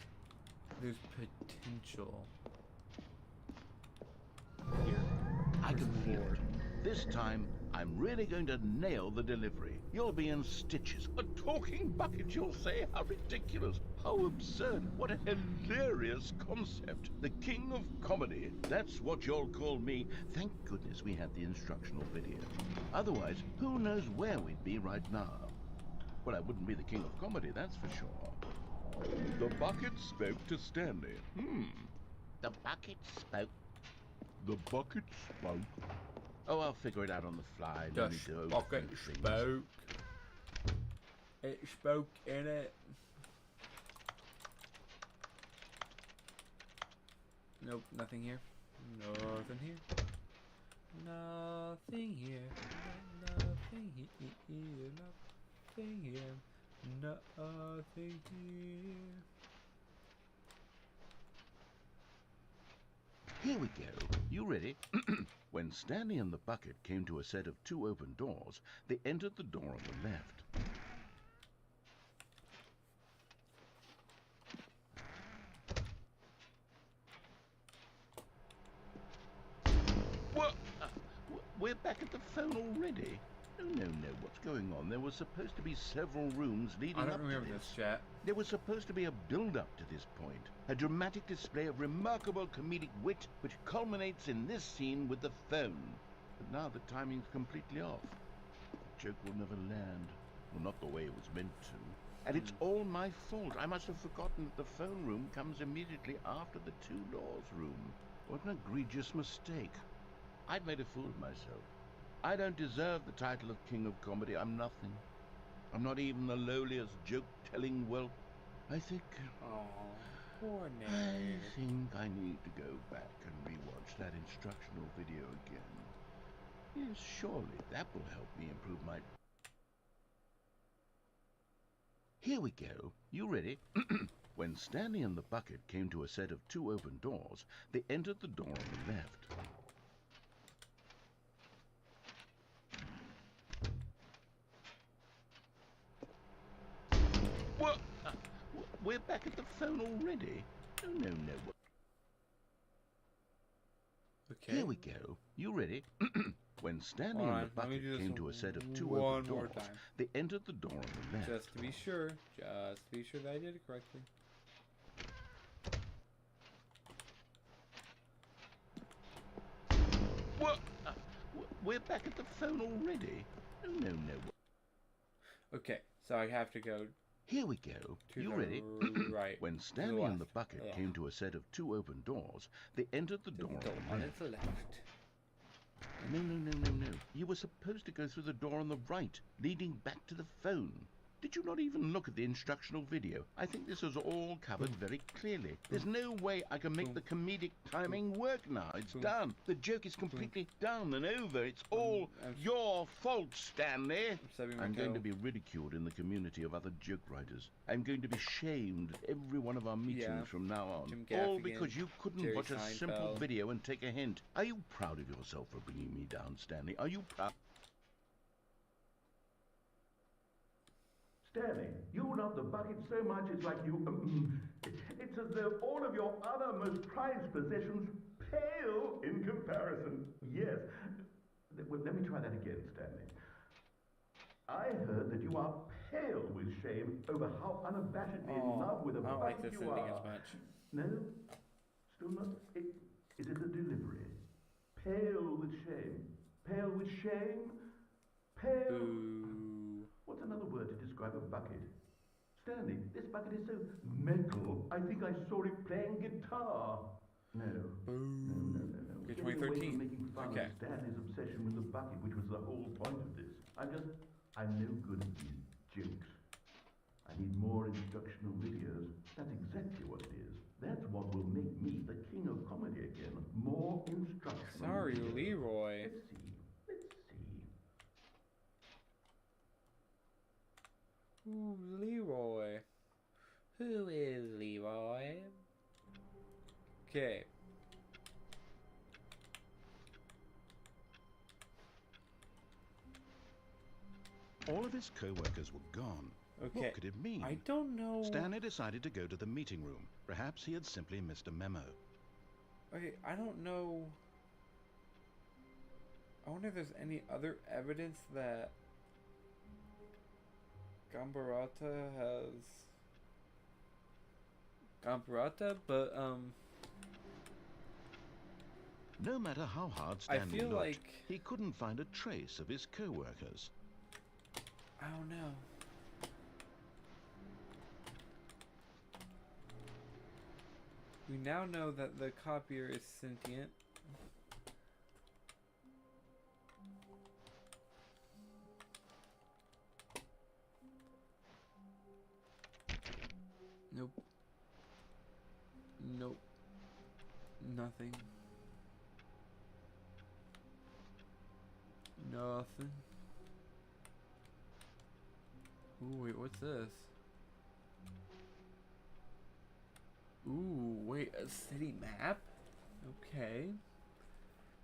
there's potential here.
I can feel it. This time, I'm really going to nail the delivery. You'll be in stitches. A talking bucket, you'll say? How ridiculous. How absurd. What a hilarious concept. The king of comedy. That's what you'll call me. Thank goodness we had the instructional video. Otherwise, who knows where we'd be right now. Well, I wouldn't be the king of comedy, that's for sure. The bucket spoke to Stanley. The bucket spoke? The bucket spoke? Oh, I'll figure it out on the fly. No need to
bucket spoke. It spoke in it. Nope, nothing here. Nothing here. Nothing here. Nothing here. Nothing here. Nothing here.
Here we go. You ready? When Stanley and the bucket came to a set of 2 open doors, they entered the door on the left. What? We're back at the phone already? No, what's going on? There were supposed to be several rooms leading up to this.
I don't remember this, chat.
There was supposed to be a build-up to this point. A dramatic display of remarkable comedic wit, which culminates in this scene with the phone. But now the timing's completely off. The joke will never land. Well, not the way it was meant to. And it's all my fault. I must have forgotten that the phone room comes immediately after the 2 doors room. What an egregious mistake. I've made a fool of myself. I don't deserve the title of King of Comedy. I'm nothing. I'm not even the lowliest joke-telling whelp. I think...
Oh, poor Nate.
I think I need to go back and rewatch that instructional video again. Yes, surely that will help me improve my... Here we go. You ready? When Stanley and the bucket came to a set of 2 open doors, they entered the door on the left. What? We're back at the phone already? No.
Okay.
Here we go. You ready? When Stanley and the bucket came to a set of 2 open doors, they entered the door on the left.
Just to be sure. Just to be sure that I did it correctly.
What? We're back at the phone already? No.
Okay, so I have to go...
Here we go. You ready?
Right.
When Stanley and the bucket came to a set of 2 open doors, they entered the door on the left.
The left.
No. You were supposed to go through the door on the right, leading back to the phone. Did you not even look at the instructional video? I think this is all covered very clearly. There's no way I can make the comedic timing work now. It's done. The joke is completely done and over. It's all your fault, Stanley. I'm going to be ridiculed in the community of other joke writers. I'm going to be shamed at every one of our meetings from now on. All because you couldn't watch a simple video and take a hint. Are you proud of yourself for bringing me down, Stanley? Are you proud?
Stanley, you love the bucket so much it's like you... it's as though all of your other most prized possessions pale in comparison. Yes. Well, let me try that again, Stanley. I heard that you are pale with shame over how unabashedly in love with a bucket you are.
I don't like this ending as much.
No? Still not? Is it the delivery? Pale with shame. Pale with shame? Pale...
Ooh.
What's another word to describe a bucket? Stanley, this bucket is so metal. I think I saw it playing guitar. No. No.
Okay,
Stay away
2013.
from making fun of Stanley's obsession with the bucket, which was the whole point of this. I'm no good at these jokes. I need more instructional videos. That's exactly what it is. That's what will make me the king of comedy again. More instruction.
Sorry, Leroy.
Let's see. Let's see.
Ooh, Leroy. Who is Leroy? Okay.
All of his co-workers were gone.
Okay.
What could it mean?
I don't know.
Stanley decided to go to the meeting room. Perhaps he had simply missed a memo.
Okay, I don't know. I wonder if there's any other evidence that Gambarata has but
No matter how hard Stanley
feel
looked,
like
he couldn't find a trace of his co-workers.
I don't know. We now know that the copier is sentient. Nope. Nope. Nothing. Nothing. Ooh, wait, what's this? Ooh, wait, a city map? Okay.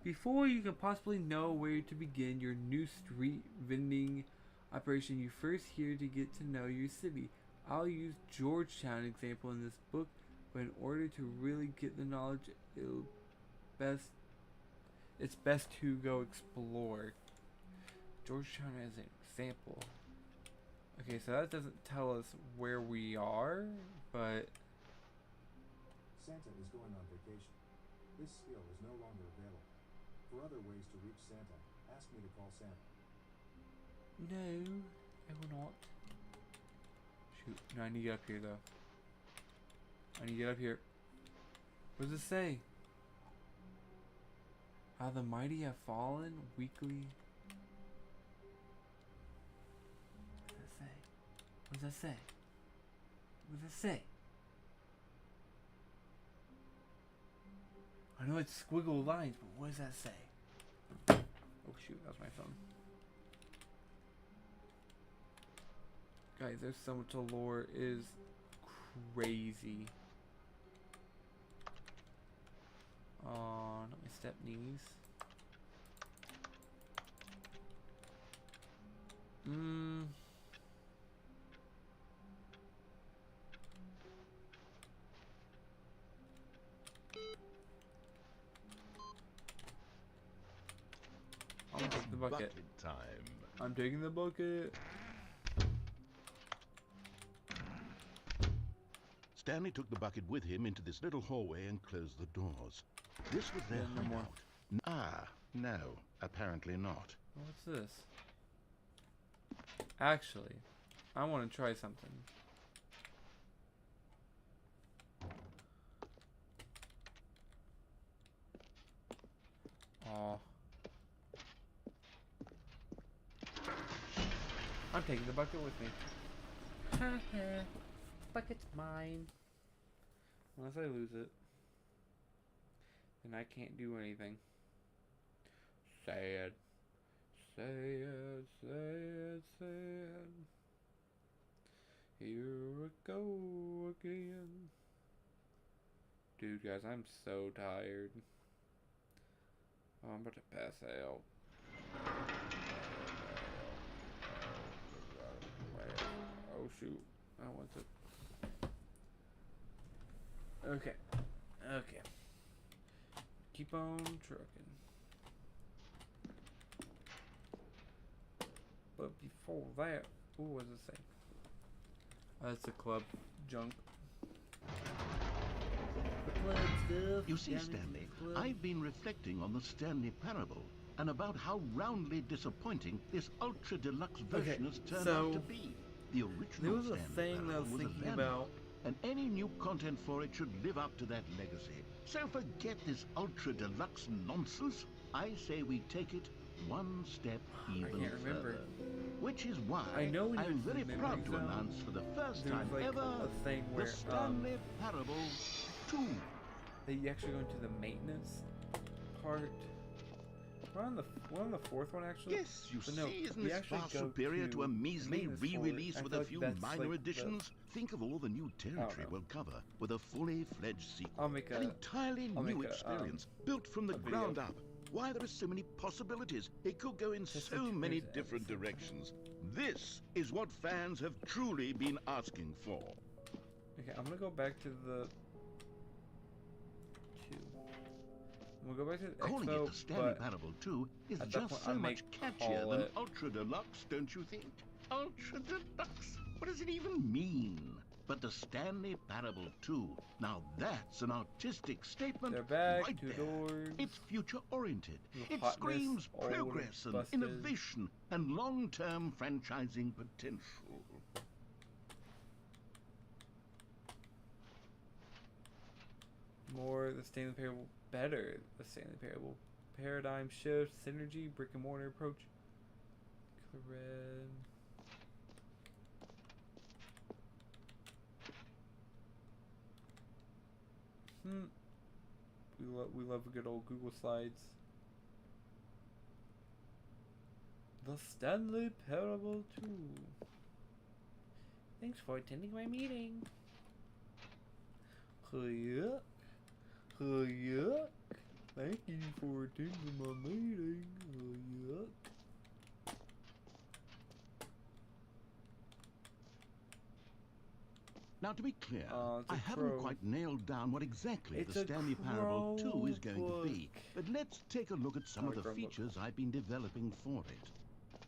Before you can possibly know where to begin your new street vending operation, you first here to get to know your city. I'll use Georgetown example in this book, but in order to really get the knowledge, it's best to go explore. Georgetown as an example. Okay, so that doesn't tell us where we are, but
Santa is going on vacation. This skill is no longer available. For other ways to reach Santa, ask me to call Santa.
no, I will not. Shoot, no, I need to get up here though. I need to get up here. What does it say? How the mighty have fallen, weekly. What does that say? What does that say? I know it's squiggle lines, but what does that say? Oh shoot, that was my phone. Guys, there's so much lore. It is crazy. Not my step knees. I'll take the bucket.
Time.
I'm taking the bucket.
Stanley took the bucket with him into this little hallway and closed the doors. This was their
No more.
hideout. No, apparently not.
What's this? Actually, I want to try something. Aw. I'm taking the bucket with me.
Haha. Bucket's mine.
Unless I lose it. Then I can't do anything. Sad. Sad, sad, sad. Here we go again. Dude, guys, I'm so tired. Oh, I'm about to pass out. Oh, shoot. I want to. Okay. Okay. Keep on trucking. But before that, what does it say? That's the club junk.
Club stuff.
You see,
down in
Stanley,
the club.
I've been reflecting on the Stanley Parable and about how roundly disappointing this ultra deluxe version has turned out to be. The original
There was a
Stanley
thing that I was
Parable
thinking
a
about.
landmark, and any new content for it should live up to that legacy. So forget this ultra deluxe nonsense. I say we take it one step even
can't remember.
further. Which is why
I know when you
I'm
went to
very
the
proud
memory
to
zone,
announce for the first
there's
time
like
ever
a thing
the
where
Stanley Parable 2.
They actually go into the maintenance part. We're on the fourth one actually.
Yes, you
But no,
see, isn't
we
this
actually
far
go
superior to a measly
maintenance for it.
re-release
I
with
feel
a
like
few
that's
minor
like
additions? Think of all the new territory
know.
we'll cover with a fully fledged sequel.
I'll make
An entirely new
make a,
experience, built from the
a video.
ground up. Why, there are so many possibilities. It could go in
Just
so
the
many
trailers at
different
the same time.
directions. This is what fans have truly been asking for.
Okay, I'm gonna go back to the 2. I'm gonna go back to the
Calling
Expo,
it the Stanley
but
Parable 2 is
at that
just
point,
so
I may
much catchier
call
than
it-
Ultra Deluxe, don't you think? Ultra Deluxe? What does it even mean? But the Stanley Parable 2, now that's an artistic statement.
They're back,
right
2
there.
doors.
It's future-oriented.
Little
It
hotness,
screams
old and
progress and
busted.
innovation and long-term franchising potential.
More the Stanley Parable, better the Stanley Parable. Paradigm shift, synergy, brick and mortar approach. Red. We love a good old Google Slides. The Stanley Parable 2. Thanks for attending my meeting. Yuck. Yuck. Thank you for attending my meeting. Yuck.
Now, to be clear,
It's a
I haven't
crow.
quite nailed down what exactly
It's
the
a
Stanley Parable 2 is
crow
going to be.
book.
But let's take a look at some of the
Chromebook.
features I've been developing for it.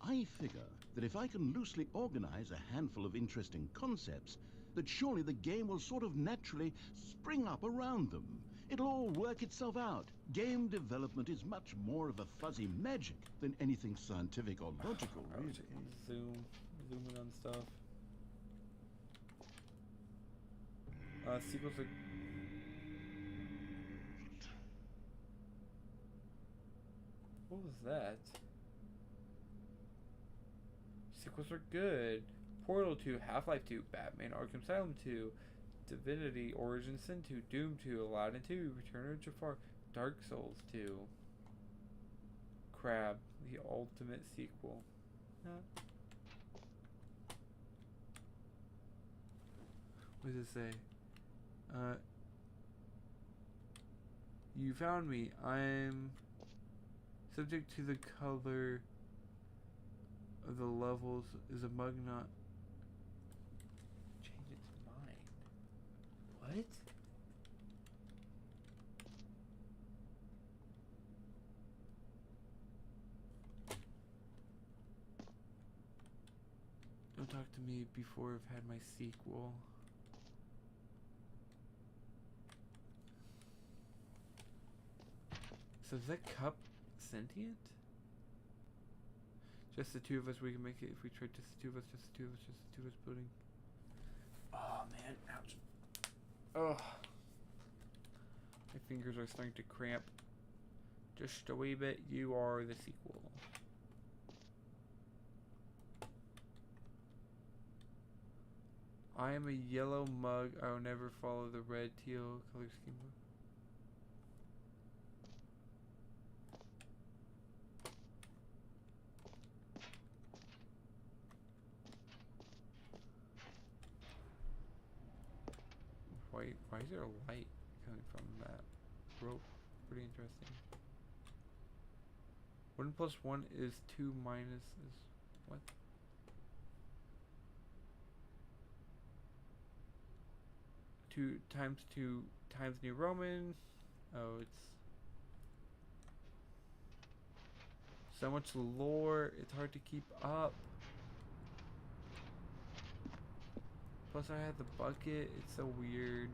I figure that if I can loosely organize a handful of interesting concepts, that surely the game will sort of naturally spring up around them. It'll all work itself out. Game development is much more of a fuzzy magic than anything scientific or logical,
I
really.
was zoom in on stuff. Sequels are. What was that? Sequels are good. Portal 2, Half-Life 2, Batman Arkham Asylum 2, Divinity Origin Sin 2, Doom 2, Aladdin 2, Return of Jafar, Dark Souls 2, Crab, the ultimate sequel. What does it say? You found me. I'm subject to the color of the levels. Is a mug not change its mind? What? Don't talk to me before I've had my sequel. So is that cup sentient? Just the two of us, we can make it if we try just the two of us, just the two of us, just the two of us building. Oh man, ouch. Oh. My fingers are starting to cramp. Just a wee bit. You are the sequel. I am a yellow mug. I will never follow the red teal color scheme. Why is there a light coming from that rope? Pretty interesting. 1 plus 1 is 2 minus is what? Two times New Roman. Oh, it's so much lore. It's hard to keep up. Plus, I had the bucket. It's so weird.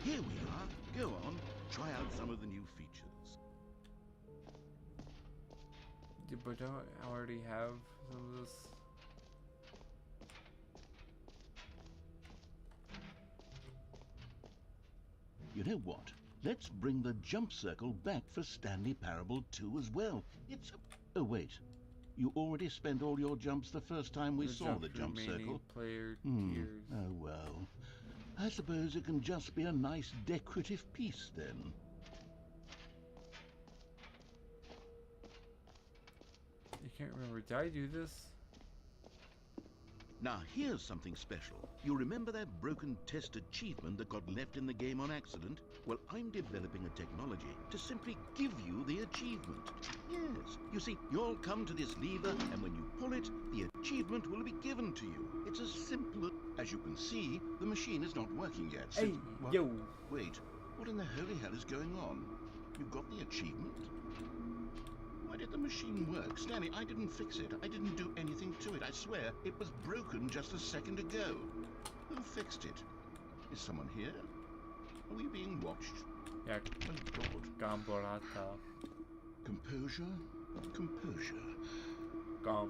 Here we are. Go on, try out some of the new features.
Yeah, but don't I already have some of this?
You know what? Let's bring the jump circle back for Stanley Parable 2 as well. It's... Oh, wait.
You already spent all your jumps the first time we saw the jump
remaining
circle.
Player tiers.
Oh well. I suppose it can just be a nice decorative piece then.
You can't remember. Did I do this?
Now here's something special. You remember that broken test achievement that got left in the game on accident? Well, I'm developing a technology to simply give you the achievement. Yes. You see, you'll come to this lever, and when you pull it, the achievement will be given to you. It's as simple as you can see, the machine is not working yet.
Hey, yo.
Wait, what in the holy hell is going on? You got the achievement? Why did the machine work? Stanley, I didn't fix it. I didn't do anything to it. I swear, it was broken just a second ago. Who fixed it? Is someone here? Are we being watched?
Yeah.
Oh, God.
Gambolata.
Composure? Composure.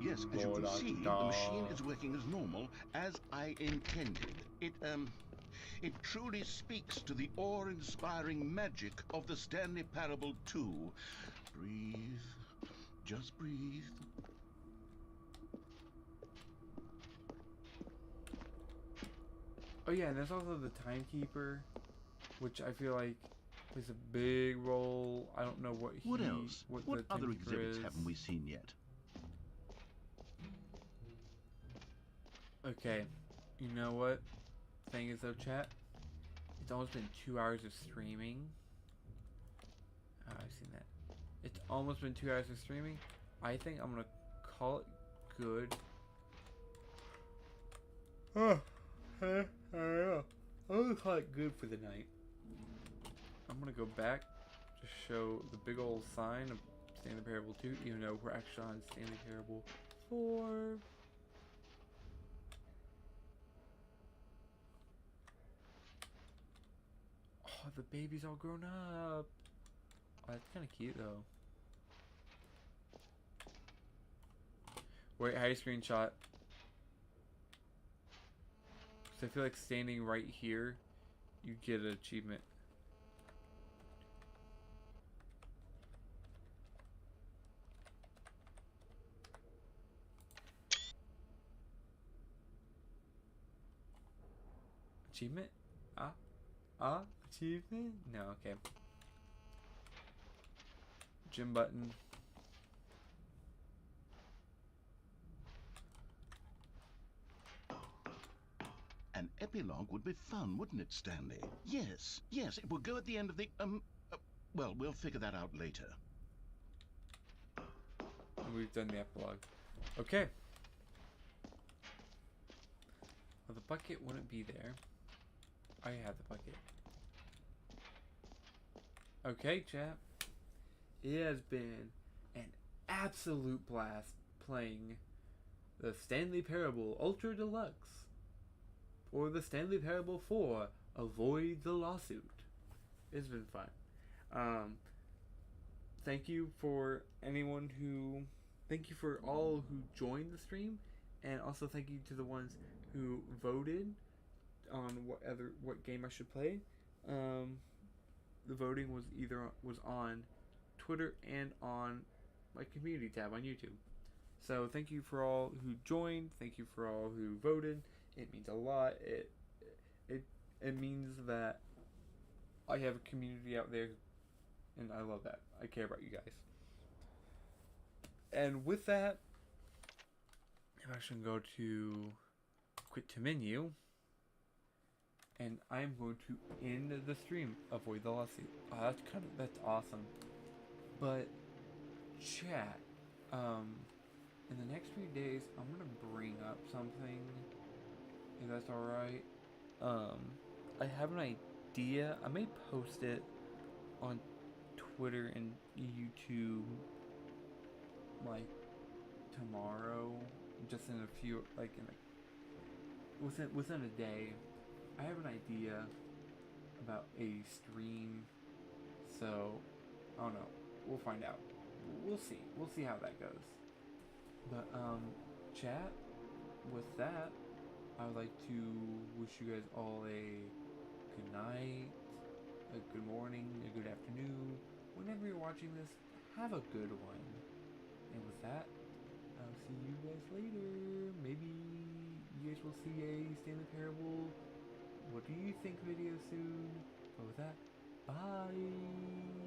Yes, as you can see, the machine is working as normal, as I intended. It truly speaks to the awe-inspiring magic of the Stanley Parable 2. Breathe. Just breathe.
Oh yeah, and there's also the timekeeper, which I feel like plays a big role. I don't know what he.
What else? What
the
other
timekeeper
exhibits
is.
haven't we seen yet?
Okay, you know what? Thing is though, chat. It's almost been 2 hours of streaming. Oh, I've seen that. It's almost been 2 hours of streaming. I think I'm gonna call it good. Oh, I don't know. I'm gonna call it good for the night. I'm gonna go back to show the big old sign of Stanley Parable 2, even though we're actually on Stanley Parable 4. Oh, the baby's all grown up. Oh, that's kind of cute though. Wait, how do you screenshot? So I feel like standing right here, you get an achievement. Achievement? Achievement? No, okay. Gym button.
An epilogue would be fun, wouldn't it, Stanley? Yes, yes, it will go at the end of the, well, we'll figure that out later.
We've done the epilogue. Okay. Well, the bucket wouldn't be there. I have the bucket. Okay, chat. It has been an absolute blast playing the Stanley Parable Ultra Deluxe or the Stanley Parable 4 Avoid the Lawsuit. It's been fun. Thank you for anyone who... Thank you for all who joined the stream, and also thank you to the ones who voted on what game I should play. The voting was on Twitter and on my community tab on YouTube. So thank you for all who joined. Thank you for all who voted. It means a lot. It means that I have a community out there, and I love that. I care about you guys. And with that, I'm actually going to go to quit to menu, and I'm going to end the stream. Avoid the lawsuit. Oh, that's awesome. But chat, in the next few days, I'm gonna bring up something, if that's all right. I have an idea. I may post it on Twitter and YouTube like tomorrow, just in a few, like within a day. I have an idea about a stream, so I don't know. We'll find out. We'll see. We'll see how that goes. But chat, with that, I would like to wish you guys all a good night, a good morning, a good afternoon. Whenever you're watching this, have a good one. And with that, see you guys later. Maybe you guys will see a Stanley Parable what do you think video soon. But with that, bye.